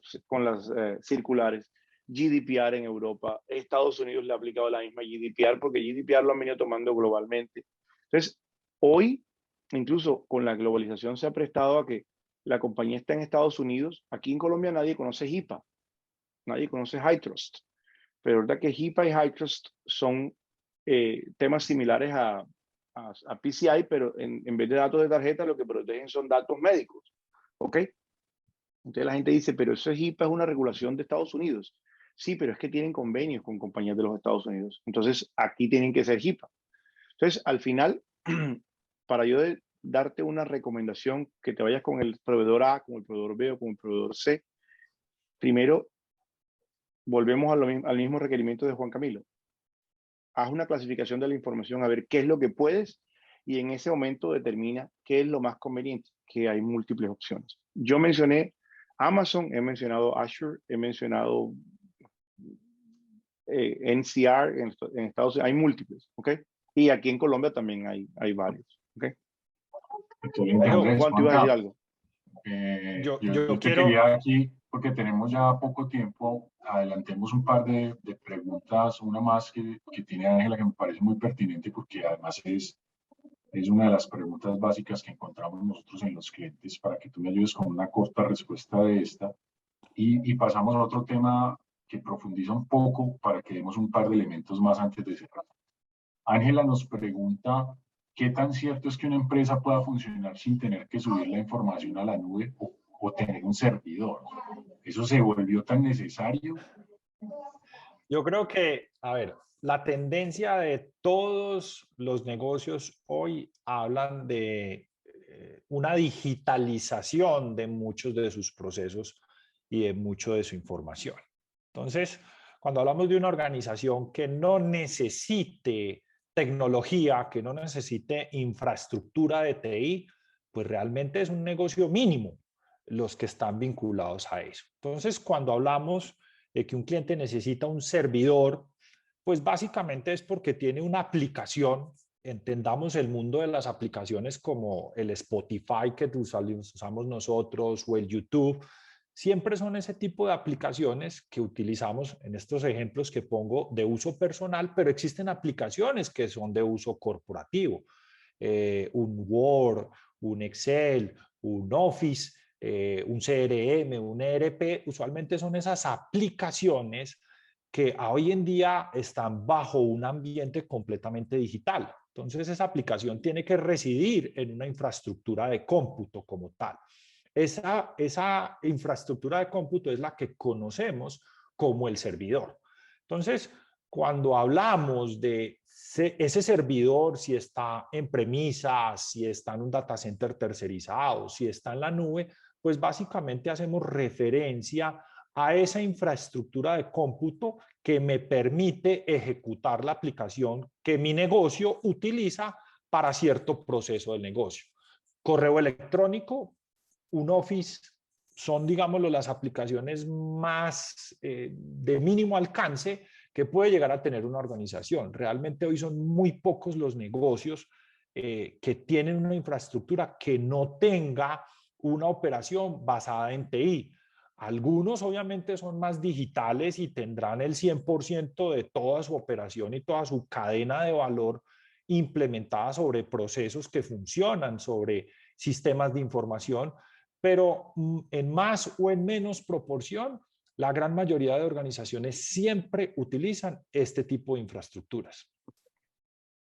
circulares. GDPR en Europa, Estados Unidos le ha aplicado la misma GDPR porque GDPR lo han venido tomando globalmente. Entonces, hoy, incluso con la globalización, se ha prestado a que la compañía está en Estados Unidos. Aquí en Colombia nadie conoce HIPAA, nadie conoce HITRUST, pero verdad que HIPAA y HITRUST son temas similares a PCI, pero en vez de datos de tarjeta, lo que protegen son datos médicos. ¿Ok? Entonces la gente dice, pero eso es HIPAA, es una regulación de Estados Unidos. Sí, pero es que tienen convenios con compañías de los Estados Unidos. Entonces aquí tienen que ser HIPAA. Entonces al final, para yo darte una recomendación que te vayas con el proveedor A, con el proveedor B o con el proveedor C, primero volvemos al mismo requerimiento de Juan Camilo. Haz una clasificación de la información, a ver qué es lo que puedes y en ese momento determina qué es lo más conveniente, que hay múltiples opciones. Yo mencioné Amazon, he mencionado Azure, he mencionado NCR en Estados Unidos, hay múltiples, ¿ok? Y aquí en Colombia también hay varios, ¿ok? Juan, te ibas a decir algo. Yo te quería aquí, porque tenemos ya poco tiempo, adelantemos un par de preguntas, una más que tiene Ángela que me parece muy pertinente porque además es una de las preguntas básicas que encontramos nosotros en los clientes para que tú me ayudes con una corta respuesta de esta y pasamos a otro tema que profundiza un poco para que demos un par de elementos más antes de cerrar. Ángela nos pregunta, ¿qué tan cierto es que una empresa pueda funcionar sin tener que subir la información a la nube o tener un servidor? ¿Eso se volvió tan necesario? Yo creo que, a ver, la tendencia de todos los negocios hoy hablan de una digitalización de muchos de sus procesos y de mucho de su información. Entonces, cuando hablamos de una organización que no necesite tecnología, que no necesite infraestructura de TI, pues realmente es un negocio mínimo los que están vinculados a eso. Entonces, cuando hablamos de que un cliente necesita un servidor, pues básicamente es porque tiene una aplicación. Entendamos el mundo de las aplicaciones como el Spotify que usamos nosotros o el YouTube. Siempre son ese tipo de aplicaciones que utilizamos en estos ejemplos que pongo de uso personal, pero existen aplicaciones que son de uso corporativo. Un Word, un Excel, un Office, un CRM, un ERP, usualmente son esas aplicaciones que hoy en día están bajo un ambiente completamente digital. Entonces, esa aplicación tiene que residir en una infraestructura de cómputo como tal. Esa infraestructura de cómputo es la que conocemos como el servidor. Entonces, cuando hablamos de ese servidor, si está en premisas, si está en un data center tercerizado, si está en la nube, pues básicamente hacemos referencia a esa infraestructura de cómputo que me permite ejecutar la aplicación que mi negocio utiliza para cierto proceso del negocio. Correo electrónico, un Office, son, digámoslo, las aplicaciones más de mínimo alcance que puede llegar a tener una organización. Realmente hoy son muy pocos los negocios que tienen una infraestructura que no tenga una operación basada en TI. Algunos obviamente son más digitales y tendrán el 100% de toda su operación y toda su cadena de valor implementada sobre procesos que funcionan, sobre sistemas de información, pero en más o en menos proporción, la gran mayoría de organizaciones siempre utilizan este tipo de infraestructuras.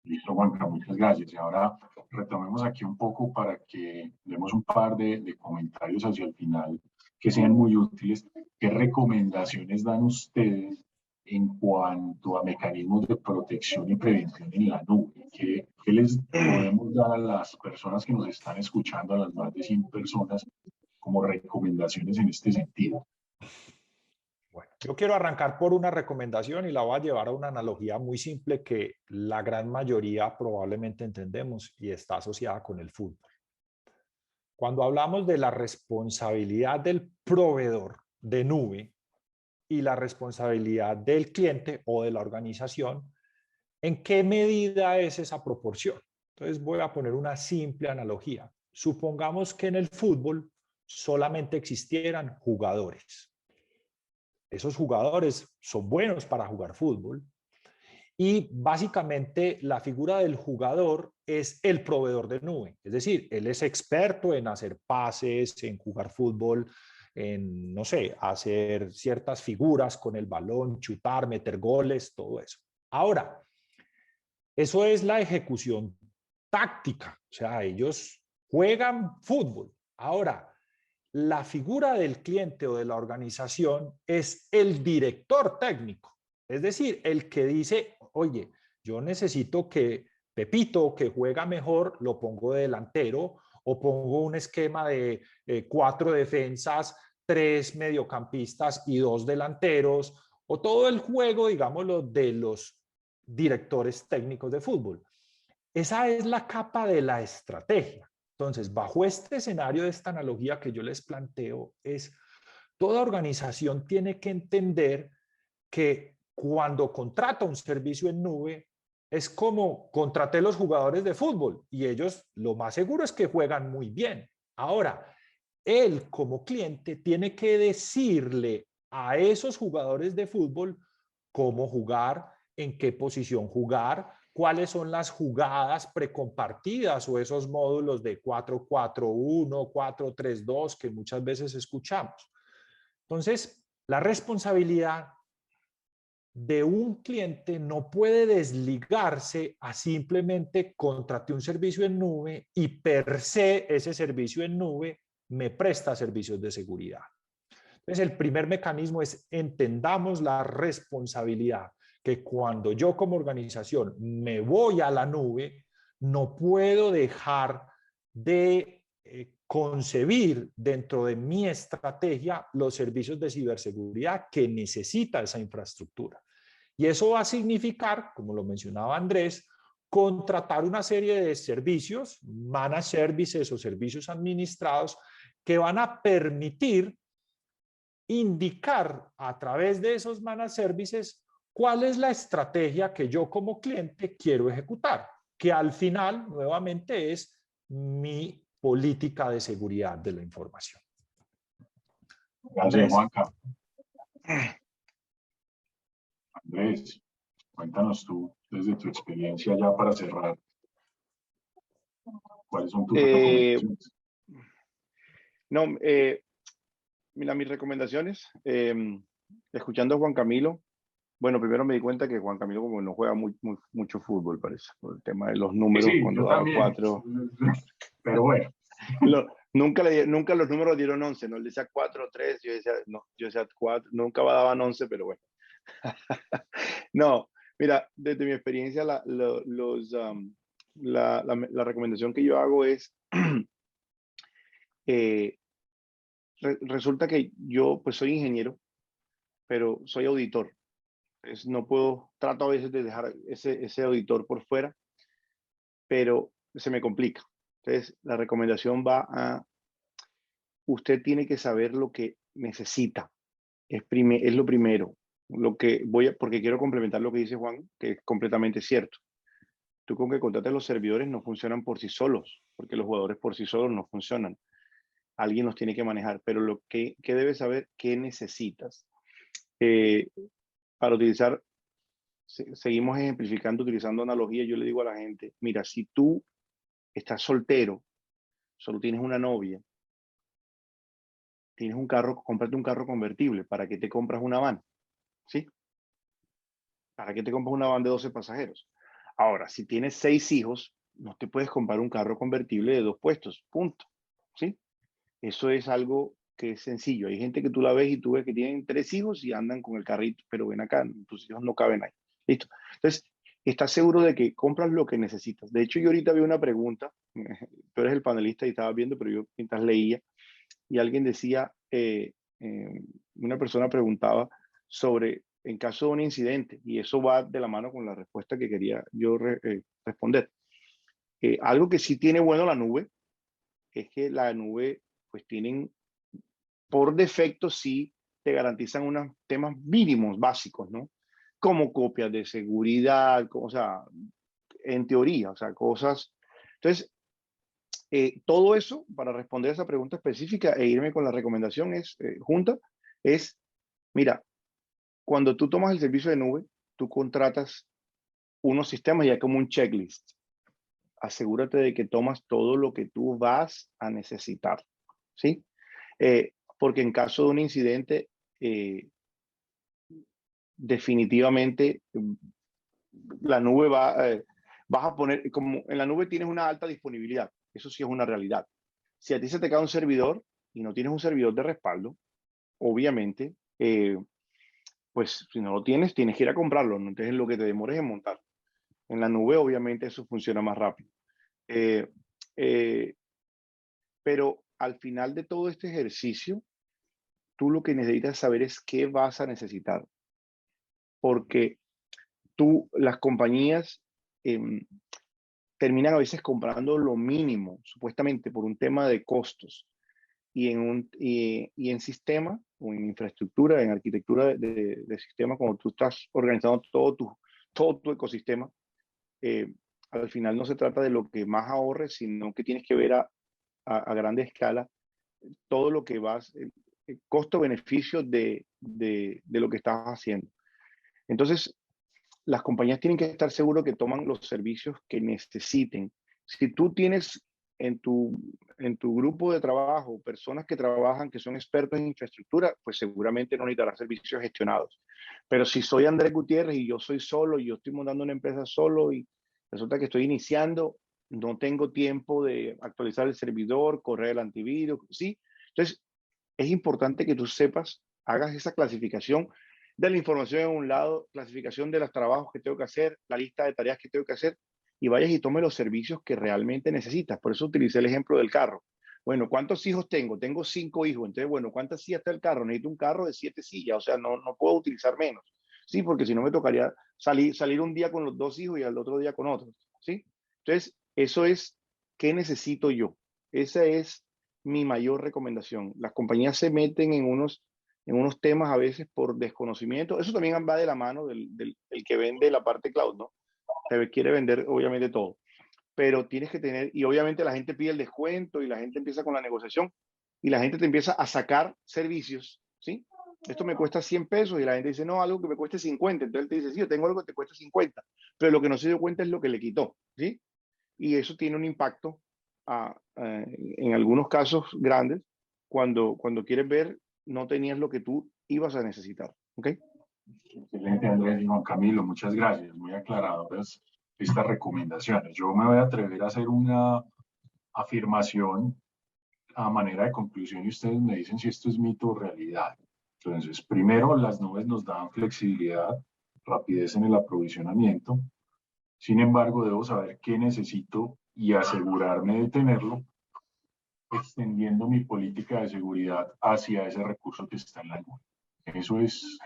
Listo, Juanca, muchas gracias. Y ahora retomemos aquí un poco para que demos un par de comentarios hacia el final que sean muy útiles. ¿Qué recomendaciones dan ustedes en cuanto a mecanismos de protección y prevención en la nube? ¿Qué les podemos dar a las personas que nos están escuchando, a las más de 100 personas, como recomendaciones en este sentido? Bueno, yo quiero arrancar por una recomendación y la voy a llevar a una analogía muy simple que la gran mayoría probablemente entendemos y está asociada con el fútbol. Cuando hablamos de la responsabilidad del proveedor de nube y la responsabilidad del cliente o de la organización, ¿en qué medida es esa proporción? Entonces voy a poner una simple analogía. Supongamos que en el fútbol solamente existieran jugadores. Esos jugadores son buenos para jugar fútbol y básicamente la figura del jugador es el proveedor de nube. Es decir, él es experto en hacer pases, en jugar fútbol, en, no sé, hacer ciertas figuras con el balón, chutar, meter goles, todo eso. Ahora, eso es la ejecución táctica, o sea, ellos juegan fútbol. Ahora, la figura del cliente o de la organización es el director técnico, es decir, el que dice, oye, yo necesito que Pepito, que juega mejor, lo pongo de delantero, o pongo un esquema de 4 defensas, 3 mediocampistas y 2 delanteros, o todo el juego, digámoslo, de los directores técnicos de fútbol. Esa es la capa de la estrategia. Entonces, bajo este escenario de esta analogía que yo les planteo, es toda organización tiene que entender que cuando contrata un servicio en nube, es como contraté los jugadores de fútbol y ellos lo más seguro es que juegan muy bien. Ahora, él como cliente tiene que decirle a esos jugadores de fútbol cómo jugar, en qué posición jugar, cuáles son las jugadas precompartidas o esos módulos de 4-4-1, 4-3-2 que muchas veces escuchamos. Entonces, la responsabilidad de un cliente no puede desligarse a simplemente contraté un servicio en nube y per se ese servicio en nube me presta servicios de seguridad. Entonces, el primer mecanismo es entendamos la responsabilidad, que cuando yo como organización me voy a la nube, no puedo dejar de concebir dentro de mi estrategia los servicios de ciberseguridad que necesita esa infraestructura. Y eso va a significar, como lo mencionaba Andrés, contratar una serie de servicios, managed services o servicios administrados, que van a permitir indicar a través de esos managed services cuál es la estrategia que yo como cliente quiero ejecutar, que al final nuevamente es mi política de seguridad de la información. Gracias, Juanca. Andrés, cuéntanos tú, desde tu experiencia ya para cerrar, ¿cuáles son tus recomendaciones? No, mira, mis recomendaciones, escuchando a Juan Camilo, bueno, primero me di cuenta que Juan Camilo como no juega mucho fútbol, parece, por el tema de los números, Sí, cuando yo daba también, 4. pero bueno. Nunca los números dieron 11, ¿no? Él decía 4, 3, yo decía 4, nunca daban 11, pero bueno. No, mira, desde mi experiencia, la recomendación que yo hago es, resulta que yo pues soy ingeniero, pero soy auditor. Entonces no puedo, trato a veces de dejar ese auditor por fuera, pero se me complica. Entonces la recomendación va a, usted tiene que saber lo que necesita. Es lo primero. Porque quiero complementar lo que dice Juan, que es completamente cierto. Tú con que contrates los servidores no funcionan por sí solos, porque los jugadores por sí solos no funcionan. Alguien los tiene que manejar, pero ¿qué debes saber? ¿Qué necesitas? Para utilizar, seguimos ejemplificando, utilizando analogía, yo le digo a la gente, mira, si tú estás soltero, solo tienes una novia, tienes un carro, cómprate un carro convertible. ¿Para qué te compras una van? ¿Sí? ¿Para qué te compras una van de 12 pasajeros? Ahora, si tienes 6 hijos, no te puedes comprar un carro convertible de 2 puestos, punto. ¿Sí? Eso es algo que es sencillo. Hay gente que tú la ves y tú ves que tienen 3 hijos y andan con el carrito, pero ven acá, tus hijos no caben ahí. Listo. Entonces, estás seguro de que compras lo que necesitas. De hecho, yo ahorita vi una pregunta, tú eres el panelista y estabas viendo, pero yo mientras leía, y alguien decía, una persona preguntaba sobre en caso de un incidente, y eso va de la mano con la respuesta que quería yo responder. Algo que sí tiene bueno la nube es que la nube, pues tienen, por defecto, sí te garantizan unos temas mínimos básicos, ¿no? Como copias de seguridad, o sea, en teoría, o sea, cosas. Entonces, todo eso, para responder a esa pregunta específica e irme con la recomendación junta, es, mira, cuando tú tomas el servicio de nube, tú contratas unos sistemas ya como un checklist. Asegúrate de que tomas todo lo que tú vas a necesitar, ¿sí? Porque en caso de un incidente, definitivamente la nube vas a poner, como en la nube tienes una alta disponibilidad, eso sí es una realidad. Si a ti se te cae un servidor y no tienes un servidor de respaldo, obviamente, pues si no lo tienes, tienes que ir a comprarlo, no entonces lo que te demores en montar. En la nube, obviamente, eso funciona más rápido. Eh, eh, pero al final de todo este ejercicio, tú lo que necesitas saber es qué vas a necesitar. Porque las compañías em, terminan a veces comprando lo mínimo, supuestamente por un tema de costos. Y en sistema, o en infraestructura, en arquitectura de sistema, como tú estás organizando todo tu ecosistema, al final no se trata de lo que más ahorres, sino que tienes que ver a grande escala todo lo que el costo-beneficio de lo que estás haciendo. Entonces, las compañías tienen que estar seguros que toman los servicios que necesiten. Si tú tienes en tu grupo de trabajo personas que trabajan, que son expertos en infraestructura, pues seguramente no necesitarás servicios gestionados. Pero si soy Andrés Gutiérrez y yo soy solo, y yo estoy montando una empresa solo y resulta que estoy iniciando, no tengo tiempo de actualizar el servidor, correr el antivirus, ¿sí? Entonces, es importante que tú sepas, hagas esa clasificación de la información en un lado, clasificación de los trabajos que tengo que hacer, la lista de tareas que tengo que hacer, y vayas y tome los servicios que realmente necesitas. Por eso utilicé el ejemplo del carro. Bueno, ¿cuántos hijos tengo? Tengo 5 hijos. Entonces, bueno, ¿cuántas sillas está el carro? Necesito un carro de 7 sillas, o sea, no puedo utilizar menos. Sí, porque si no me tocaría salir un día con los 2 hijos y al otro día con otros. ¿Sí? Entonces, eso es, ¿qué necesito yo? Esa es mi mayor recomendación. Las compañías se meten en unos temas a veces por desconocimiento. Eso también va de la mano del que vende la parte cloud, ¿no? Te quiere vender obviamente todo, pero tienes que tener, y obviamente la gente pide el descuento y la gente empieza con la negociación y la gente te empieza a sacar servicios, ¿sí? Esto me cuesta 100 pesos y la gente dice, no, algo que me cueste 50. Entonces él te dice, sí, yo tengo algo que te cuesta 50, pero lo que no se dio cuenta es lo que le quitó, ¿sí? Y eso tiene un impacto en algunos casos grandes cuando quieres ver no tenías lo que tú ibas a necesitar, ¿ok? Excelente, Andrés y Juan Camilo, muchas gracias, muy aclaradoras estas recomendaciones. Yo me voy a atrever a hacer una afirmación a manera de conclusión y ustedes me dicen si esto es mito o realidad. Entonces, primero, las nubes nos dan flexibilidad, rapidez en el aprovisionamiento. Sin embargo, debo saber qué necesito y asegurarme de tenerlo, extendiendo mi política de seguridad hacia ese recurso que está en la nube. ¿Eso es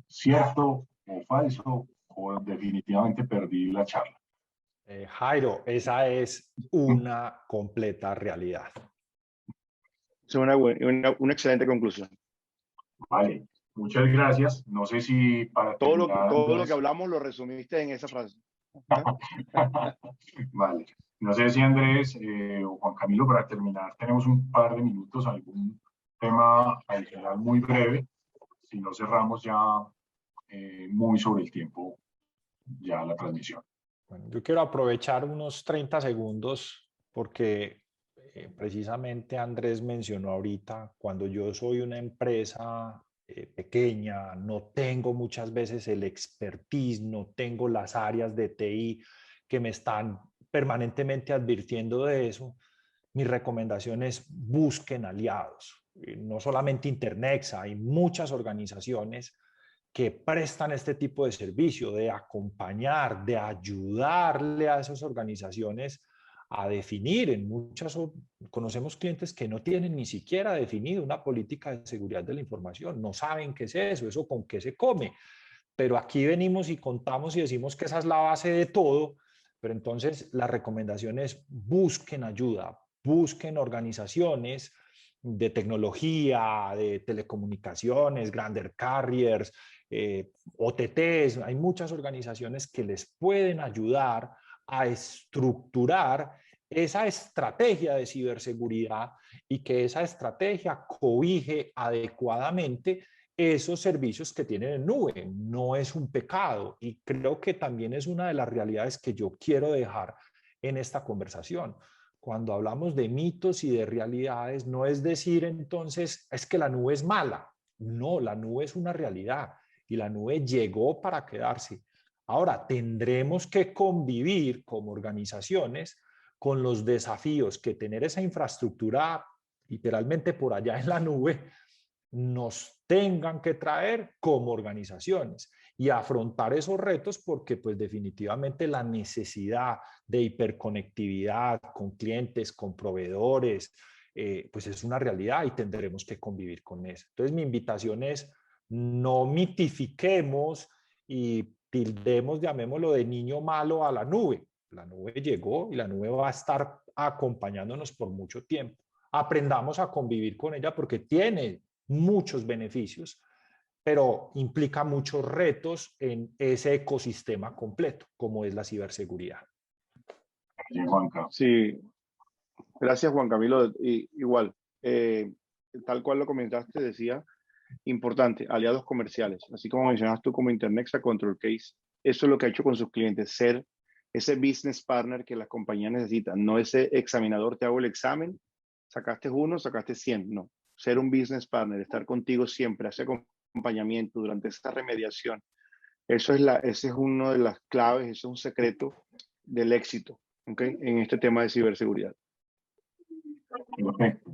cierto o falso o definitivamente perdí la charla? Jairo, esa es una completa realidad. Es una excelente conclusión. Vale, muchas gracias. No sé si para terminar, Todo lo que Andrés, hablamos lo resumiste en esa frase. vale. No sé si Andrés o Juan Camilo, para terminar, tenemos un par de minutos, algún tema adicional muy breve. Si no cerramos ya muy sobre el tiempo, ya la transmisión. Bueno, yo quiero aprovechar unos 30 segundos porque precisamente Andrés mencionó ahorita, cuando yo soy una empresa pequeña, no tengo muchas veces el expertise, no tengo las áreas de TI que me están permanentemente advirtiendo de eso. Mi recomendación es busquen aliados. No solamente Internexa, hay muchas organizaciones que prestan este tipo de servicio, de acompañar, de ayudarle a esas organizaciones a definir. Conocemos clientes que no tienen ni siquiera definido una política de seguridad de la información, no saben qué es eso con qué se come. Pero aquí venimos y contamos y decimos que esa es la base de todo, pero entonces la recomendación es busquen ayuda, busquen organizaciones de tecnología, de telecomunicaciones, grandes carriers, OTTs, hay muchas organizaciones que les pueden ayudar a estructurar esa estrategia de ciberseguridad y que esa estrategia cobije adecuadamente esos servicios que tienen en nube. No es un pecado y creo que también es una de las realidades que yo quiero dejar en esta conversación. Cuando hablamos de mitos y de realidades, no es decir entonces es que la nube es mala. No, la nube es una realidad y la nube llegó para quedarse. Ahora, tendremos que convivir como organizaciones con los desafíos que tener esa infraestructura literalmente por allá en la nube nos tengan que traer como organizaciones y afrontar esos retos, porque pues definitivamente la necesidad de hiperconectividad con clientes, con proveedores, pues es una realidad y tendremos que convivir con eso. Entonces mi invitación es: no mitifiquemos y tildemos, llamémoslo, de niño malo a la nube. La nube llegó y la nube va a estar acompañándonos por mucho tiempo. Aprendamos a convivir con ella porque tiene muchos beneficios, pero implica muchos retos en ese ecosistema completo, como es la ciberseguridad. Sí, Juanca. Sí, gracias Juan Camilo. Igual, tal cual lo comentaste, decía, importante, aliados comerciales. Así como mencionas tú como Internexa, Control Case, eso es lo que ha hecho con sus clientes, ser ese business partner que las compañías necesitan, no ese examinador, te hago el examen, sacaste 1, sacaste 100, no. Ser un business partner, estar contigo siempre, hacer acompañamiento durante esta remediación. Ese es uno de las claves, ese es un secreto del éxito, ¿okay? En este tema de ciberseguridad. Perfecto.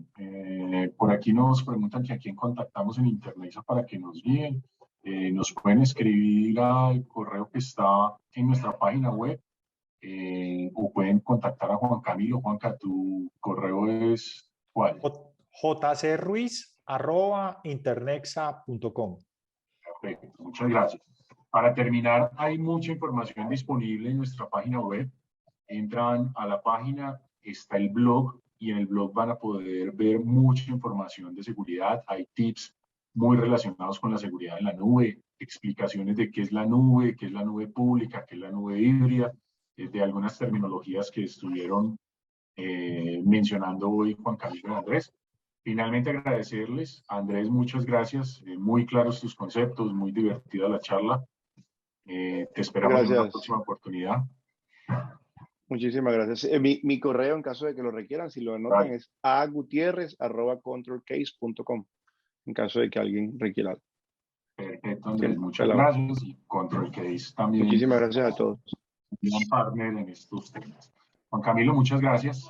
Por aquí nos preguntan que a quién contactamos en Internexa para que nos guíen. Nos pueden escribir al correo que está en nuestra página web, o pueden contactar a Juan Camilo. Juanca, ¿tu correo es cuál? jcruiz@internexa.com. Perfecto, muchas gracias. Para terminar, hay mucha información disponible en nuestra página web. Entran a la página, está el blog, y en el blog van a poder ver mucha información de seguridad. Hay tips muy relacionados con la seguridad en la nube, explicaciones de qué es la nube pública, qué es la nube híbrida, de algunas terminologías que estuvieron mencionando hoy Juan Camilo y Andrés. Finalmente, agradecerles. Andrés, muchas gracias. Muy claros tus conceptos, muy divertida la charla. Te esperamos en una próxima oportunidad. Muchísimas gracias. Mi correo, en caso de que lo requieran, si lo anotan, es agutierrez@controlcase.com, en caso de que alguien requiera. Perfecto, Andrés. Muchas gracias. Y Control Case también. Muchísimas gracias a todos. Un partner en estos temas. Juan Camilo, muchas gracias.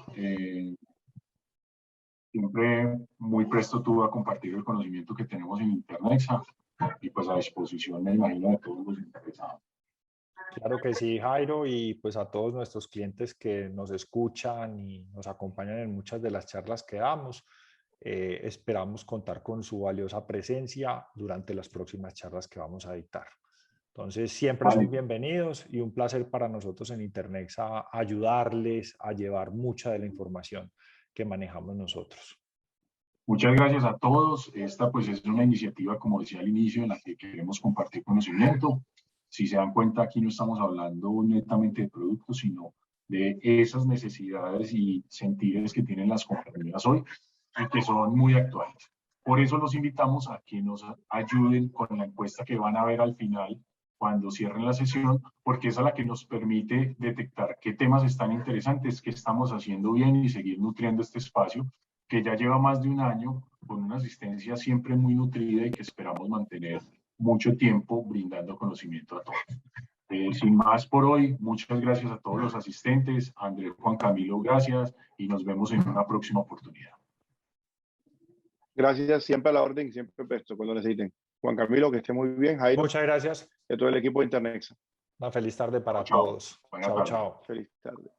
Siempre muy presto tú a compartir el conocimiento que tenemos en Internexa, y pues a disposición, me imagino, de todos los interesados. Claro que sí, Jairo, y pues a todos nuestros clientes que nos escuchan y nos acompañan en muchas de las charlas que damos. Esperamos contar con su valiosa presencia durante las próximas charlas que vamos a dictar. Entonces, siempre son bienvenidos y un placer para nosotros en Internexa ayudarles a llevar mucha de la información que manejamos nosotros. Muchas gracias a todos. Esta pues es una iniciativa, como decía al inicio, en la que queremos compartir conocimiento. Si se dan cuenta, aquí no estamos hablando netamente de productos, sino de esas necesidades y sentires que tienen las compañías hoy y que son muy actuales. Por eso los invitamos a que nos ayuden con la encuesta que van a ver al final cuando cierren la sesión, porque es la que nos permite detectar qué temas están interesantes, qué estamos haciendo bien y seguir nutriendo este espacio que ya lleva más de un año con una asistencia siempre muy nutrida y que esperamos mantener mucho tiempo brindando conocimiento a todos. Sin más por hoy, muchas gracias a todos los asistentes. Andrés, Juan Camilo, gracias, y nos vemos en una próxima oportunidad. Gracias, siempre a la orden, siempre presto cuando necesiten. Juan Camilo, que esté muy bien. Jairo, muchas gracias. Y a todo el equipo de Internexa. Una feliz tarde para todos. Chao, chao. Feliz tarde.